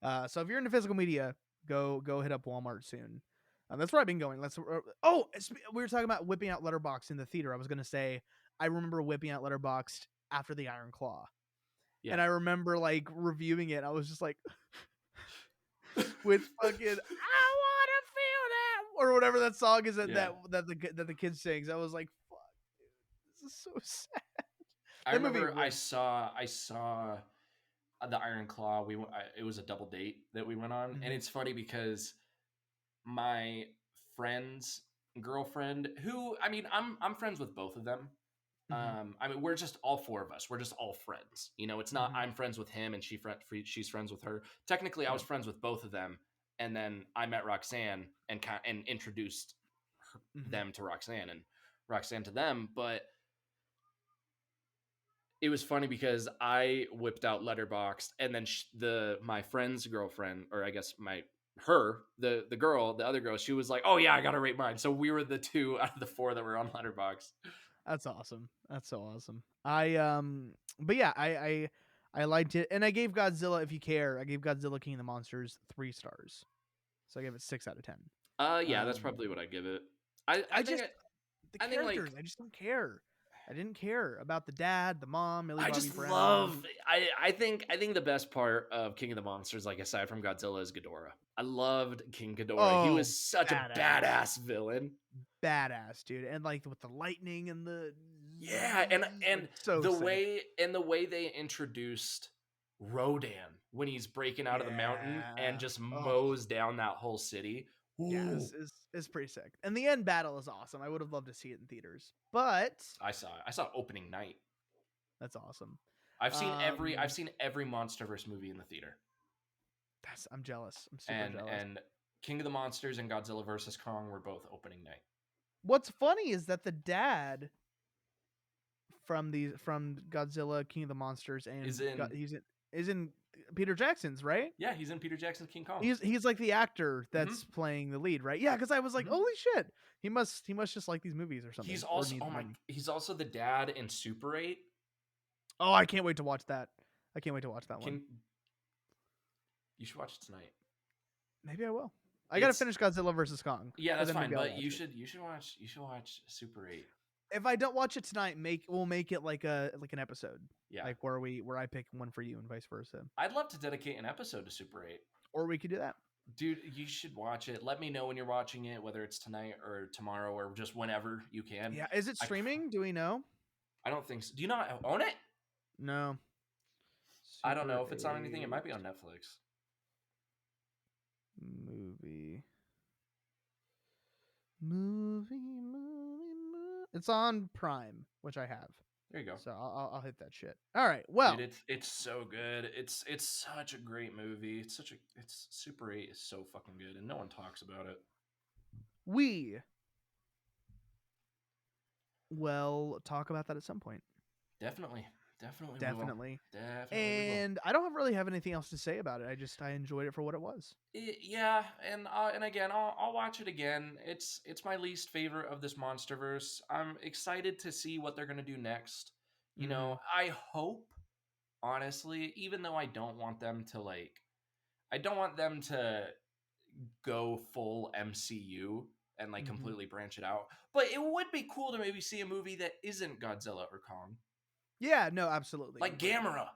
Speaker 2: Wow.
Speaker 1: So if you're into physical media, go hit up Walmart soon. That's where I've been going. Oh, we were talking about whipping out Letterboxd in the theater. I was gonna say I remember whipping out Letterboxd after the Iron Claw,
Speaker 2: Yeah.
Speaker 1: and I remember like reviewing it. I was just like, with fucking "I want to feel that" or whatever that song is
Speaker 2: Yeah.
Speaker 1: that the kid sings. I was like, fuck, dude, this is so sad.
Speaker 2: I
Speaker 1: That movie
Speaker 2: remember
Speaker 1: rules.
Speaker 2: I saw the Iron Claw. It was a double date that we went on, and
Speaker 1: Mhm,
Speaker 2: it's funny because my friend's girlfriend, who I mean, I'm friends with both of them.
Speaker 1: mhm,
Speaker 2: I mean, we're just all 4 of us. We're just all friends. You know, it's not
Speaker 1: mhm.
Speaker 2: I'm friends with him and she's friends with her. Technically, I was
Speaker 1: Yep.
Speaker 2: friends with both of them, and then I met Roxanne and introduced
Speaker 1: Mhm.
Speaker 2: them to Roxanne and Roxanne to them. But it was funny because I whipped out Letterboxd, and then my friend's girlfriend, or I guess the girl, the other girl, she was like, "Oh yeah, I gotta rate mine." So we were the 2 out of the 4 that were on Letterboxd.
Speaker 1: That's awesome. That's so awesome. But yeah, I liked it, and I gave Godzilla, if you care, I gave Godzilla King of the Monsters 3 stars. So I gave it 6 out of 10.
Speaker 2: Yeah, that's
Speaker 1: Um,
Speaker 2: probably what I give it.
Speaker 1: I just the
Speaker 2: I think like
Speaker 1: characters, I just don't care. I didn't care about the dad, the mom, Millie
Speaker 2: I
Speaker 1: Bobby
Speaker 2: just
Speaker 1: Brown.
Speaker 2: love I think the best part of King of the Monsters, like aside from Godzilla, is Ghidorah. I loved King Ghidorah. He
Speaker 1: Oh,
Speaker 2: was such a
Speaker 1: badass.
Speaker 2: badass villain.
Speaker 1: Badass, dude. And like with the lightning and the
Speaker 2: Yeah,
Speaker 1: like
Speaker 2: and
Speaker 1: so sick.
Speaker 2: the way they introduced Rodan when he's breaking out of the mountain and
Speaker 1: Yeah.
Speaker 2: just
Speaker 1: Oh,
Speaker 2: mows down that whole city.
Speaker 1: yeah,
Speaker 2: Ooh,
Speaker 1: is pretty sick. And the end battle is awesome. I would have loved to see it in theaters. But
Speaker 2: I saw opening night.
Speaker 1: that's awesome.
Speaker 2: I've
Speaker 1: Um
Speaker 2: seen every MonsterVerse movie in the theater.
Speaker 1: I'm jealous. I'm super jealous.
Speaker 2: And King of the Monsters and Godzilla versus Kong were both opening night.
Speaker 1: What's funny is that the dad from Godzilla King of the Monsters
Speaker 2: Is
Speaker 1: and
Speaker 2: in
Speaker 1: is in Peter Jackson's, right?
Speaker 2: Yeah, he's in Peter Jackson's King Kong.
Speaker 1: He's like the actor
Speaker 2: Hmm.
Speaker 1: that's playing the lead, right? Yeah, because I was like,
Speaker 2: Hmm.
Speaker 1: holy shit, he must just like these movies or something, or need the money.
Speaker 2: He's also the dad in Super 8.
Speaker 1: Oh, I can't wait to watch that. I can't wait to watch that one.
Speaker 2: Can You should watch it tonight.
Speaker 1: Maybe I will. I gotta
Speaker 2: It's
Speaker 1: finish Godzilla versus Kong,
Speaker 2: Yeah,
Speaker 1: but
Speaker 2: that's
Speaker 1: then
Speaker 2: fine,
Speaker 1: maybe I'll
Speaker 2: but
Speaker 1: watch it.
Speaker 2: you should watch Super 8.
Speaker 1: If I don't watch it tonight, we'll make it like an episode,
Speaker 2: Yeah.
Speaker 1: like where I pick one for you and vice versa,
Speaker 2: I'd love to dedicate an episode to Super 8.
Speaker 1: or we could do that.
Speaker 2: Dude, you should watch it. Let me know when you're watching it, whether it's tonight or tomorrow or just whenever you can.
Speaker 1: Yeah, is it
Speaker 2: I pr-
Speaker 1: streaming? Do we know?
Speaker 2: I don't think so. Do you not own it?
Speaker 1: No.
Speaker 2: I don't
Speaker 1: Super
Speaker 2: know if it's on anything. It
Speaker 1: 8
Speaker 2: might be on Netflix.
Speaker 1: movie. It's on Prime, which I have.
Speaker 2: There you go.
Speaker 1: So I'll hit that shit. All right. Well,
Speaker 2: Dude, it's so good. It's such a great movie. It's Super 8 is so fucking good and no one talks about it.
Speaker 1: we Well, talk about that at some point.
Speaker 2: Definitely, definitely we will.
Speaker 1: Definitely.
Speaker 2: Definitely we will.
Speaker 1: And I don't really have anything else to say about it. I enjoyed it for what it was.
Speaker 2: Yeah, and again, I'll watch it again. It's my least favorite of this MonsterVerse. I'm excited to see what they're gonna do next. You
Speaker 1: Mm-hmm.
Speaker 2: know, I hope, honestly, even though I don't want them to I don't want them to go full MCU and like
Speaker 1: Mm-hmm.
Speaker 2: completely branch it out. But it would be cool to maybe see a movie that isn't Godzilla or Kong,
Speaker 1: Yeah, no, absolutely,
Speaker 2: like
Speaker 1: completely.
Speaker 2: Gamera,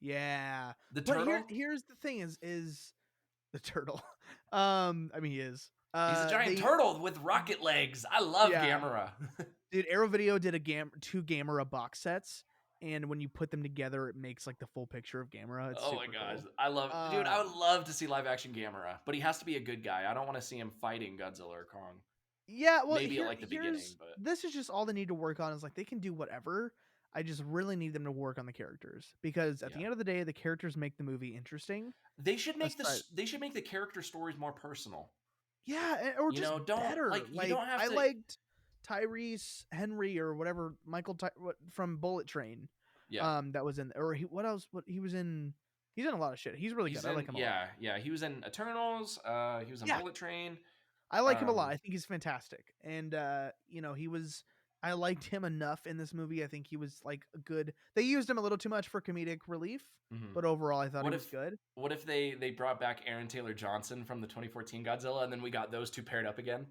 Speaker 1: Yeah.
Speaker 2: the
Speaker 1: But
Speaker 2: turtle.
Speaker 1: here's the thing is the turtle. I mean he is.
Speaker 2: He's a giant
Speaker 1: They
Speaker 2: turtle with rocket legs. I love
Speaker 1: yeah.
Speaker 2: Gamera.
Speaker 1: Dude, Arrow Video did two Gamera box sets, and when you put them together, it makes like the full picture of Gamera. It's
Speaker 2: Oh my
Speaker 1: super
Speaker 2: gosh,
Speaker 1: cool.
Speaker 2: dude. I would love to see live action Gamera, but he has to be a good guy. I don't want to see him fighting Godzilla or Kong.
Speaker 1: Yeah, well,
Speaker 2: Maybe at like the beginning,
Speaker 1: here's
Speaker 2: but
Speaker 1: this is just all they need to work on is like they can do whatever. I just really need them to work on the characters because at
Speaker 2: yeah,
Speaker 1: the end of the day, the characters make the movie interesting.
Speaker 2: they should make
Speaker 1: Aside,
Speaker 2: this. They should make the character stories more personal.
Speaker 1: yeah, or
Speaker 2: You
Speaker 1: just
Speaker 2: know, don't
Speaker 1: better.
Speaker 2: like you
Speaker 1: Like
Speaker 2: don't have
Speaker 1: I
Speaker 2: to.
Speaker 1: liked Tyrese Henry or whatever from Bullet Train,
Speaker 2: Yeah,
Speaker 1: that was in or what else? What he was in? He's in a lot of shit. He's really good.
Speaker 2: he's
Speaker 1: I
Speaker 2: in.
Speaker 1: like him a lot.
Speaker 2: Yeah. He was in Eternals. He was in
Speaker 1: Yeah,
Speaker 2: Bullet Train.
Speaker 1: I like him a lot.
Speaker 2: Um,
Speaker 1: I think he's fantastic. And he was I liked him enough in this movie. I think he was like a good. They used him a little too much for comedic relief,
Speaker 2: mhm.
Speaker 1: but overall I thought he
Speaker 2: What
Speaker 1: was
Speaker 2: if
Speaker 1: good.
Speaker 2: what if they brought back Aaron Taylor Johnson from the 2014 Godzilla, and then we got those two paired up again?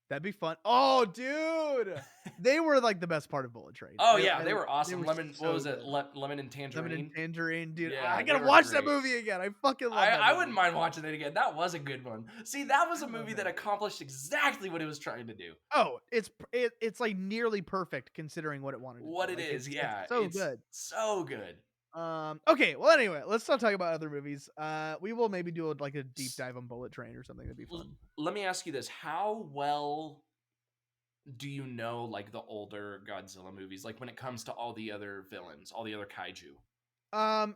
Speaker 1: That'd be fun. Oh, dude. They were like the best part of Bullet Train.
Speaker 2: Oh yeah, they were
Speaker 1: They
Speaker 2: awesome.
Speaker 1: were
Speaker 2: Lemon, what
Speaker 1: so
Speaker 2: was it?
Speaker 1: good.
Speaker 2: Lemon and
Speaker 1: Lemon and
Speaker 2: Tangerine.
Speaker 1: Tangerine, dude. I
Speaker 2: Yeah, they
Speaker 1: gotta
Speaker 2: were
Speaker 1: watch that
Speaker 2: great.
Speaker 1: movie again. I fucking love that
Speaker 2: I
Speaker 1: movie.
Speaker 2: wouldn't mind watching it again. That was a good one. See, that was
Speaker 1: I
Speaker 2: a
Speaker 1: love
Speaker 2: movie
Speaker 1: that
Speaker 2: that
Speaker 1: movie.
Speaker 2: accomplished exactly what it was trying to do.
Speaker 1: Oh, it's like nearly perfect considering what it wanted to
Speaker 2: What
Speaker 1: do.
Speaker 2: it
Speaker 1: Like
Speaker 2: is,
Speaker 1: it's
Speaker 2: yeah,
Speaker 1: so
Speaker 2: it's
Speaker 1: good.
Speaker 2: so good.
Speaker 1: Okay, well anyway, let's stop talking about other movies. We will maybe do like a deep
Speaker 2: S-
Speaker 1: dive on Bullet Train or something. That'd be fun.
Speaker 2: Let me ask you this: how well do you know like the older Godzilla movies? Like when it comes to all the other villains, all the other kaiju.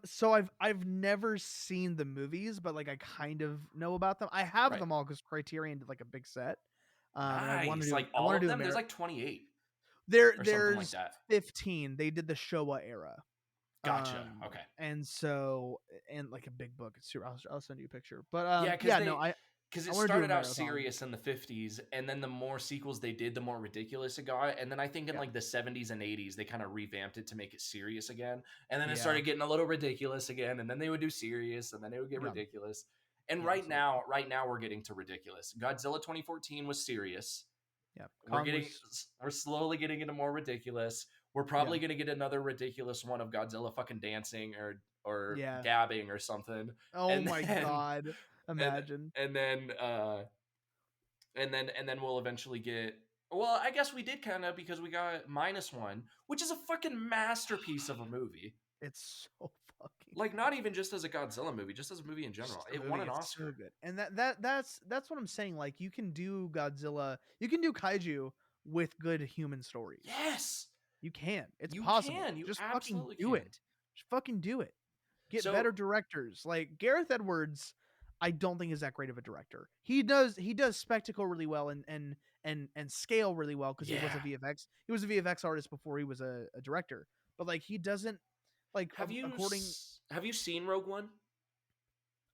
Speaker 1: So I've never seen the movies, but like I kind of know about them. I have
Speaker 2: Right.
Speaker 1: them all because Criterion did like a big set. And
Speaker 2: Nice. Like
Speaker 1: I
Speaker 2: all
Speaker 1: want to
Speaker 2: of
Speaker 1: do
Speaker 2: them? There's
Speaker 1: America.
Speaker 2: like 28 or something like
Speaker 1: There's
Speaker 2: that.
Speaker 1: 15. They did the Showa era.
Speaker 2: Gotcha. Okay.
Speaker 1: And so and like a big book. It's super. I'll send you a picture. But
Speaker 2: Yeah, because
Speaker 1: yeah, no,
Speaker 2: they because
Speaker 1: I
Speaker 2: it
Speaker 1: want to do a
Speaker 2: started out
Speaker 1: marathon.
Speaker 2: serious in the 50s, and then the more sequels they did, the more ridiculous it got. And then I think in
Speaker 1: Yeah,
Speaker 2: like the 70s and 80s, they kind of revamped it to make it serious again. And then it
Speaker 1: yeah,
Speaker 2: started getting a little ridiculous again, and then they would do serious, and then it would get
Speaker 1: yeah,
Speaker 2: ridiculous. And
Speaker 1: yeah. Absolutely.
Speaker 2: right now we're getting to ridiculous. Godzilla 2014 was serious.
Speaker 1: Yeah,
Speaker 2: We're
Speaker 1: Kong
Speaker 2: getting
Speaker 1: was.
Speaker 2: we're slowly getting into more ridiculous. We're
Speaker 1: Yeah,
Speaker 2: probably going to get another ridiculous one of Godzilla fucking dancing or
Speaker 1: yeah.
Speaker 2: dabbing or something.
Speaker 1: Oh
Speaker 2: And
Speaker 1: my
Speaker 2: then
Speaker 1: god!
Speaker 2: and
Speaker 1: Imagine.
Speaker 2: and then and then we'll eventually get, well, I guess we did kind of, because we got -1, which is a fucking masterpiece of a movie.
Speaker 1: It's so fucking
Speaker 2: Like
Speaker 1: good.
Speaker 2: not even just as a Godzilla movie, just as a movie in
Speaker 1: It's
Speaker 2: general.
Speaker 1: just the
Speaker 2: It won
Speaker 1: movie.
Speaker 2: an
Speaker 1: It's so
Speaker 2: Oscar.
Speaker 1: good. And that's what I'm saying. Like you can do Godzilla, you can do kaiju with good human stories.
Speaker 2: Yes,
Speaker 1: You can. It's
Speaker 2: you
Speaker 1: possible.
Speaker 2: can. You
Speaker 1: Just fucking
Speaker 2: absolutely
Speaker 1: do
Speaker 2: can.
Speaker 1: it. Just fucking do it. Get
Speaker 2: So
Speaker 1: better directors. Like Gareth Edwards, I don't think is that great of a director. He does spectacle really well and scale really well because
Speaker 2: yeah,
Speaker 1: he was a VFX artist before he was a director. But like he doesn't like according
Speaker 2: have you seen Rogue One?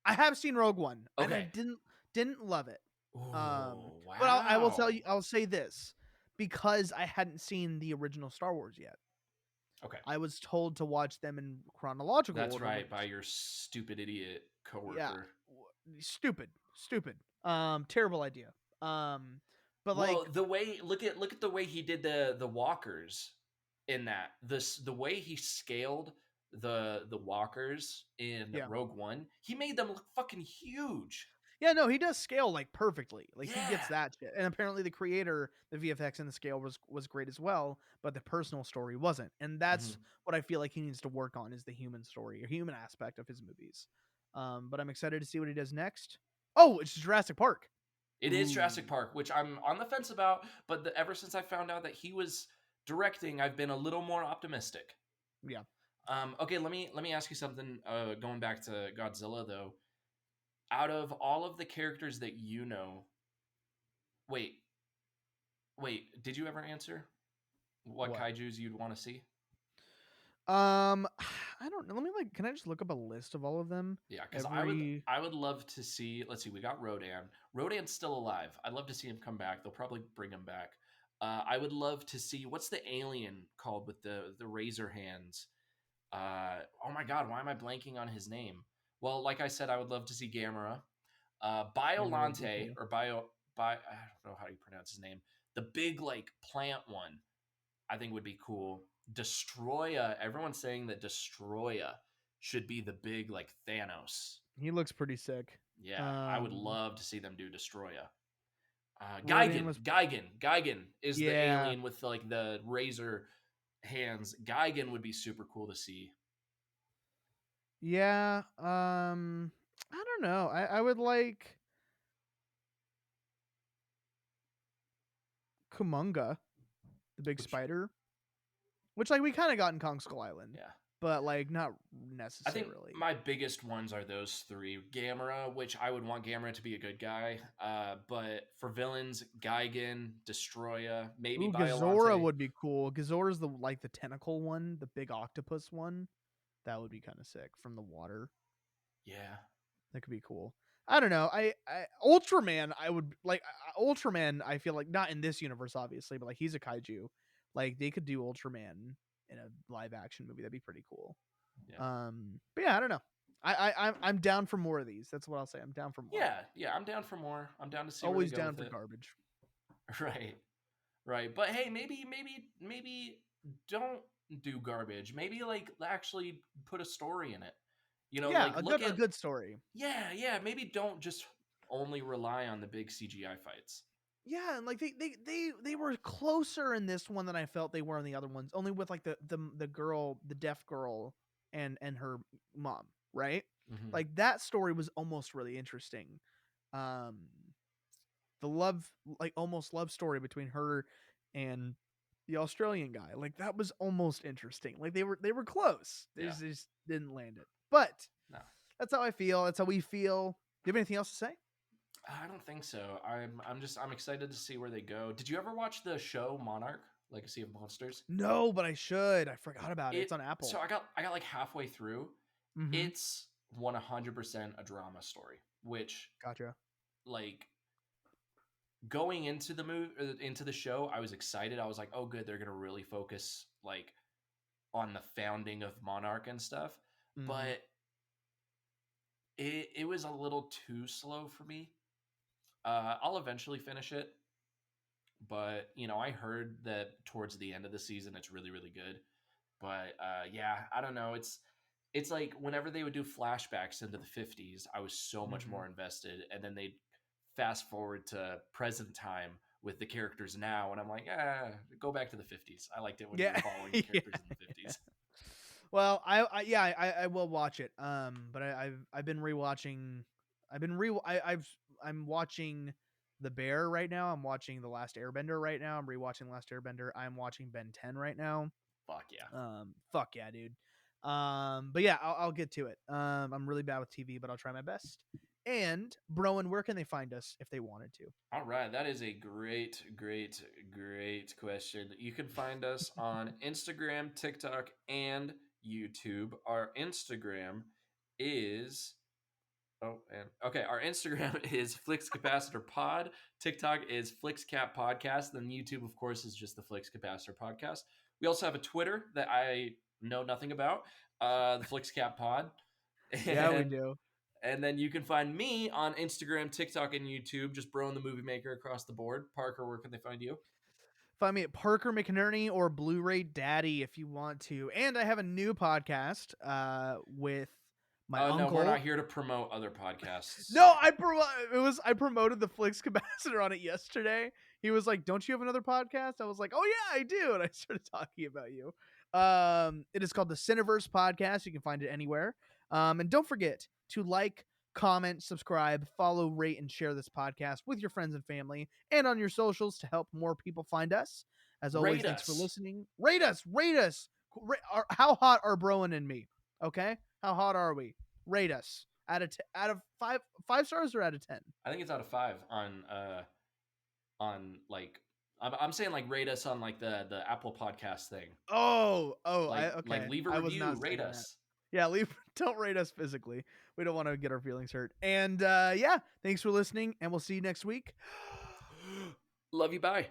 Speaker 1: I have seen Rogue One and I
Speaker 2: Okay.
Speaker 1: didn't love it. Um,
Speaker 2: Oh
Speaker 1: but I will tell
Speaker 2: wow.
Speaker 1: you I'll say this because I hadn't seen the original Star Wars yet.
Speaker 2: Okay,
Speaker 1: I was told to watch them in chronological
Speaker 2: that's
Speaker 1: order,
Speaker 2: right, by
Speaker 1: which
Speaker 2: your stupid idiot
Speaker 1: yeah,
Speaker 2: coworker.
Speaker 1: stupid. Terrible idea. But like
Speaker 2: Well, the way look at the way he did the walkers in that. The way he scaled the walkers in
Speaker 1: yeah.
Speaker 2: Rogue One, he made them look fucking huge.
Speaker 1: Yeah, no, he does scale like perfectly. Like he
Speaker 2: Yeah.
Speaker 1: gets that shit. And apparently the creator, the VFX and the scale was great as well, but the personal story wasn't. And that's
Speaker 2: Mhm.
Speaker 1: what I feel like he needs to work on is the human story or human aspect of his movies. But I'm excited to see what he does next. Oh, it's Jurassic Park.
Speaker 2: It is
Speaker 1: Ooh.
Speaker 2: Jurassic Park, which I'm on the fence about, but ever since I found out that he was directing, I've been a little more optimistic.
Speaker 1: Yeah.
Speaker 2: Okay, let me ask you something. Going back to Godzilla, though, out of all of the characters that you know, wait, did you ever answer? What
Speaker 1: What?
Speaker 2: kaijus you'd want to see?
Speaker 1: I don't know. Let me can I just look up a list of all of them?
Speaker 2: Yeah, because
Speaker 1: Every
Speaker 2: I would love to see. Let's see, we got Rodan. Rodan's still alive. I'd love to see him come back. They'll probably bring him back. I would love to see what's the alien called with the razor hands. Oh my god, why am I blanking on his name? Well, like I said, I would love to see Gamera.
Speaker 1: Gamera would be
Speaker 2: Biolante
Speaker 1: cool.
Speaker 2: or I don't know how you pronounce his name. The big like plant one, I think would be cool. Destroya. Everyone's saying that Destroya should be the big like Thanos.
Speaker 1: He looks pretty sick.
Speaker 2: Yeah, I would
Speaker 1: Um,
Speaker 2: love to see them do Destroya.
Speaker 1: Rodan was
Speaker 2: Gigan is the
Speaker 1: yeah.
Speaker 2: alien with like the razor hands. Gigan would be super cool to see.
Speaker 1: Yeah. I don't know. I would like Kumunga, the big
Speaker 2: Which,
Speaker 1: spider, which like we kind of got in Kong Skull Island,
Speaker 2: yeah,
Speaker 1: but like not
Speaker 2: I think
Speaker 1: necessarily.
Speaker 2: my biggest ones are those three. Gamera, which I would want Gamera to be a good guy. But for villains, Gigan, Destroya, maybe
Speaker 1: Ooh, Gazora
Speaker 2: Biolante.
Speaker 1: would be cool. Gazora's the tentacle one, the big octopus one. That would be kind of sick from the water.
Speaker 2: Yeah.
Speaker 1: That could be cool. I don't know. I Ultraman. I would like Ultraman. I feel like not in this universe, obviously, but like he's a kaiju. Like they could do Ultraman in a live action movie. That'd be pretty cool.
Speaker 2: Yeah.
Speaker 1: But yeah, I don't know. I'm down for more of these. That's what I'll say. I'm down for more.
Speaker 2: Yeah, yeah, I'm down for more. I'm down to see where they
Speaker 1: Always
Speaker 2: go
Speaker 1: down
Speaker 2: with
Speaker 1: for
Speaker 2: it.
Speaker 1: garbage.
Speaker 2: Right. Right. But hey, maybe don't do garbage. Maybe like actually put a story in it. You know,
Speaker 1: Yeah,
Speaker 2: like
Speaker 1: a
Speaker 2: look
Speaker 1: a
Speaker 2: at
Speaker 1: good story.
Speaker 2: yeah, maybe don't just only rely on the big CGI fights.
Speaker 1: Yeah, and like they were closer in this one than I felt they were in the other ones. Only with like the girl, the deaf girl, and her mom, right?
Speaker 2: Hmm.
Speaker 1: Like that story was almost really interesting. Um, the love, like almost love story between her and the Australian guy, like that was almost interesting. Like they were close. They
Speaker 2: Yeah.
Speaker 1: just didn't land it. But
Speaker 2: No.
Speaker 1: that's how I feel. That's how we feel. Do you have anything else to say?
Speaker 2: I don't think so. I'm excited to see where they go. Did you ever watch the show Monarch: Legacy of Monsters?
Speaker 1: No, but I should. I forgot about it.
Speaker 2: It
Speaker 1: It's on Apple.
Speaker 2: so I got like halfway through.
Speaker 1: Mm-hmm.
Speaker 2: It's 100% a drama story, which
Speaker 1: Gotcha.
Speaker 2: like going into the movie into the show, I was excited. I was like, "Oh good, they're going to really focus like on the founding of Monarch and stuff."
Speaker 1: Mm-hmm.
Speaker 2: But it was a little too slow for me. I'll eventually finish it, but you know, I heard that towards the end of the season it's really really good. But yeah, I don't know. It's like whenever they would do flashbacks into the 50s, I was so much
Speaker 1: Mm-hmm.
Speaker 2: more invested, and then they fast forward to present time with the characters now, and I'm like, go back to the 50s. I liked it when you were
Speaker 1: Yeah.
Speaker 2: following the
Speaker 1: yeah.
Speaker 2: characters in the
Speaker 1: Yeah.
Speaker 2: 50s.
Speaker 1: Well, I will watch it. But I've been rewatching. I've been re. I'm watching The Bear right now. I'm watching The Last Airbender right now. I'm rewatching The Last Airbender. I'm watching Ben 10 right now.
Speaker 2: Fuck yeah.
Speaker 1: Fuck yeah, dude. But yeah, I'll get to it. I'm really bad with TV, but I'll try my best. And Broen, where can they find us if they wanted to?
Speaker 2: All right, that is a great question. You can find us on Instagram, TikTok, and YouTube. Our Instagram is and okay, our Instagram is Flix Capacitor Pod. TikTok is FlixCap Podcast. Then YouTube, of course, is just the Flix Capacitor Podcast. We also have a Twitter that I know nothing about, the FlixCap Pod,
Speaker 1: Yeah, we
Speaker 2: and
Speaker 1: do.
Speaker 2: and then you can find me on Instagram, TikTok, and YouTube. Just Bro and the Movie Maker across the board. Parker, where can they find you?
Speaker 1: Find me at Parker McInerney or Blu-ray Daddy if you want to. And I have a new podcast with my
Speaker 2: No, we're not
Speaker 1: uncle.
Speaker 2: here to promote other podcasts.
Speaker 1: No, I promoted the Flix Capacitor on it yesterday. He was like, "Don't you have another podcast?" I was like, "Oh yeah, I do." And I started talking about you. It is called the Cineverse Podcast. You can find it anywhere. And don't forget to like, comment, subscribe, follow, rate, and share this podcast with your friends and family and on your socials to help more people find us. As always,
Speaker 2: Rate
Speaker 1: thanks for
Speaker 2: us.
Speaker 1: listening. Rate us, rate us. How hot are Broen and me? Okay, how hot are we? Rate us out of five stars or out of 10.
Speaker 2: I think it's out of 5 on like I'm saying like rate us on like the Apple Podcast thing. Like
Speaker 1: Okay.
Speaker 2: leave a
Speaker 1: I was
Speaker 2: review,
Speaker 1: not
Speaker 2: rate
Speaker 1: saying that.
Speaker 2: us.
Speaker 1: Yeah, leave don't rate us physically. We don't want to get our feelings hurt. And yeah, thanks for listening, and we'll see you next week.
Speaker 2: Love you. Bye.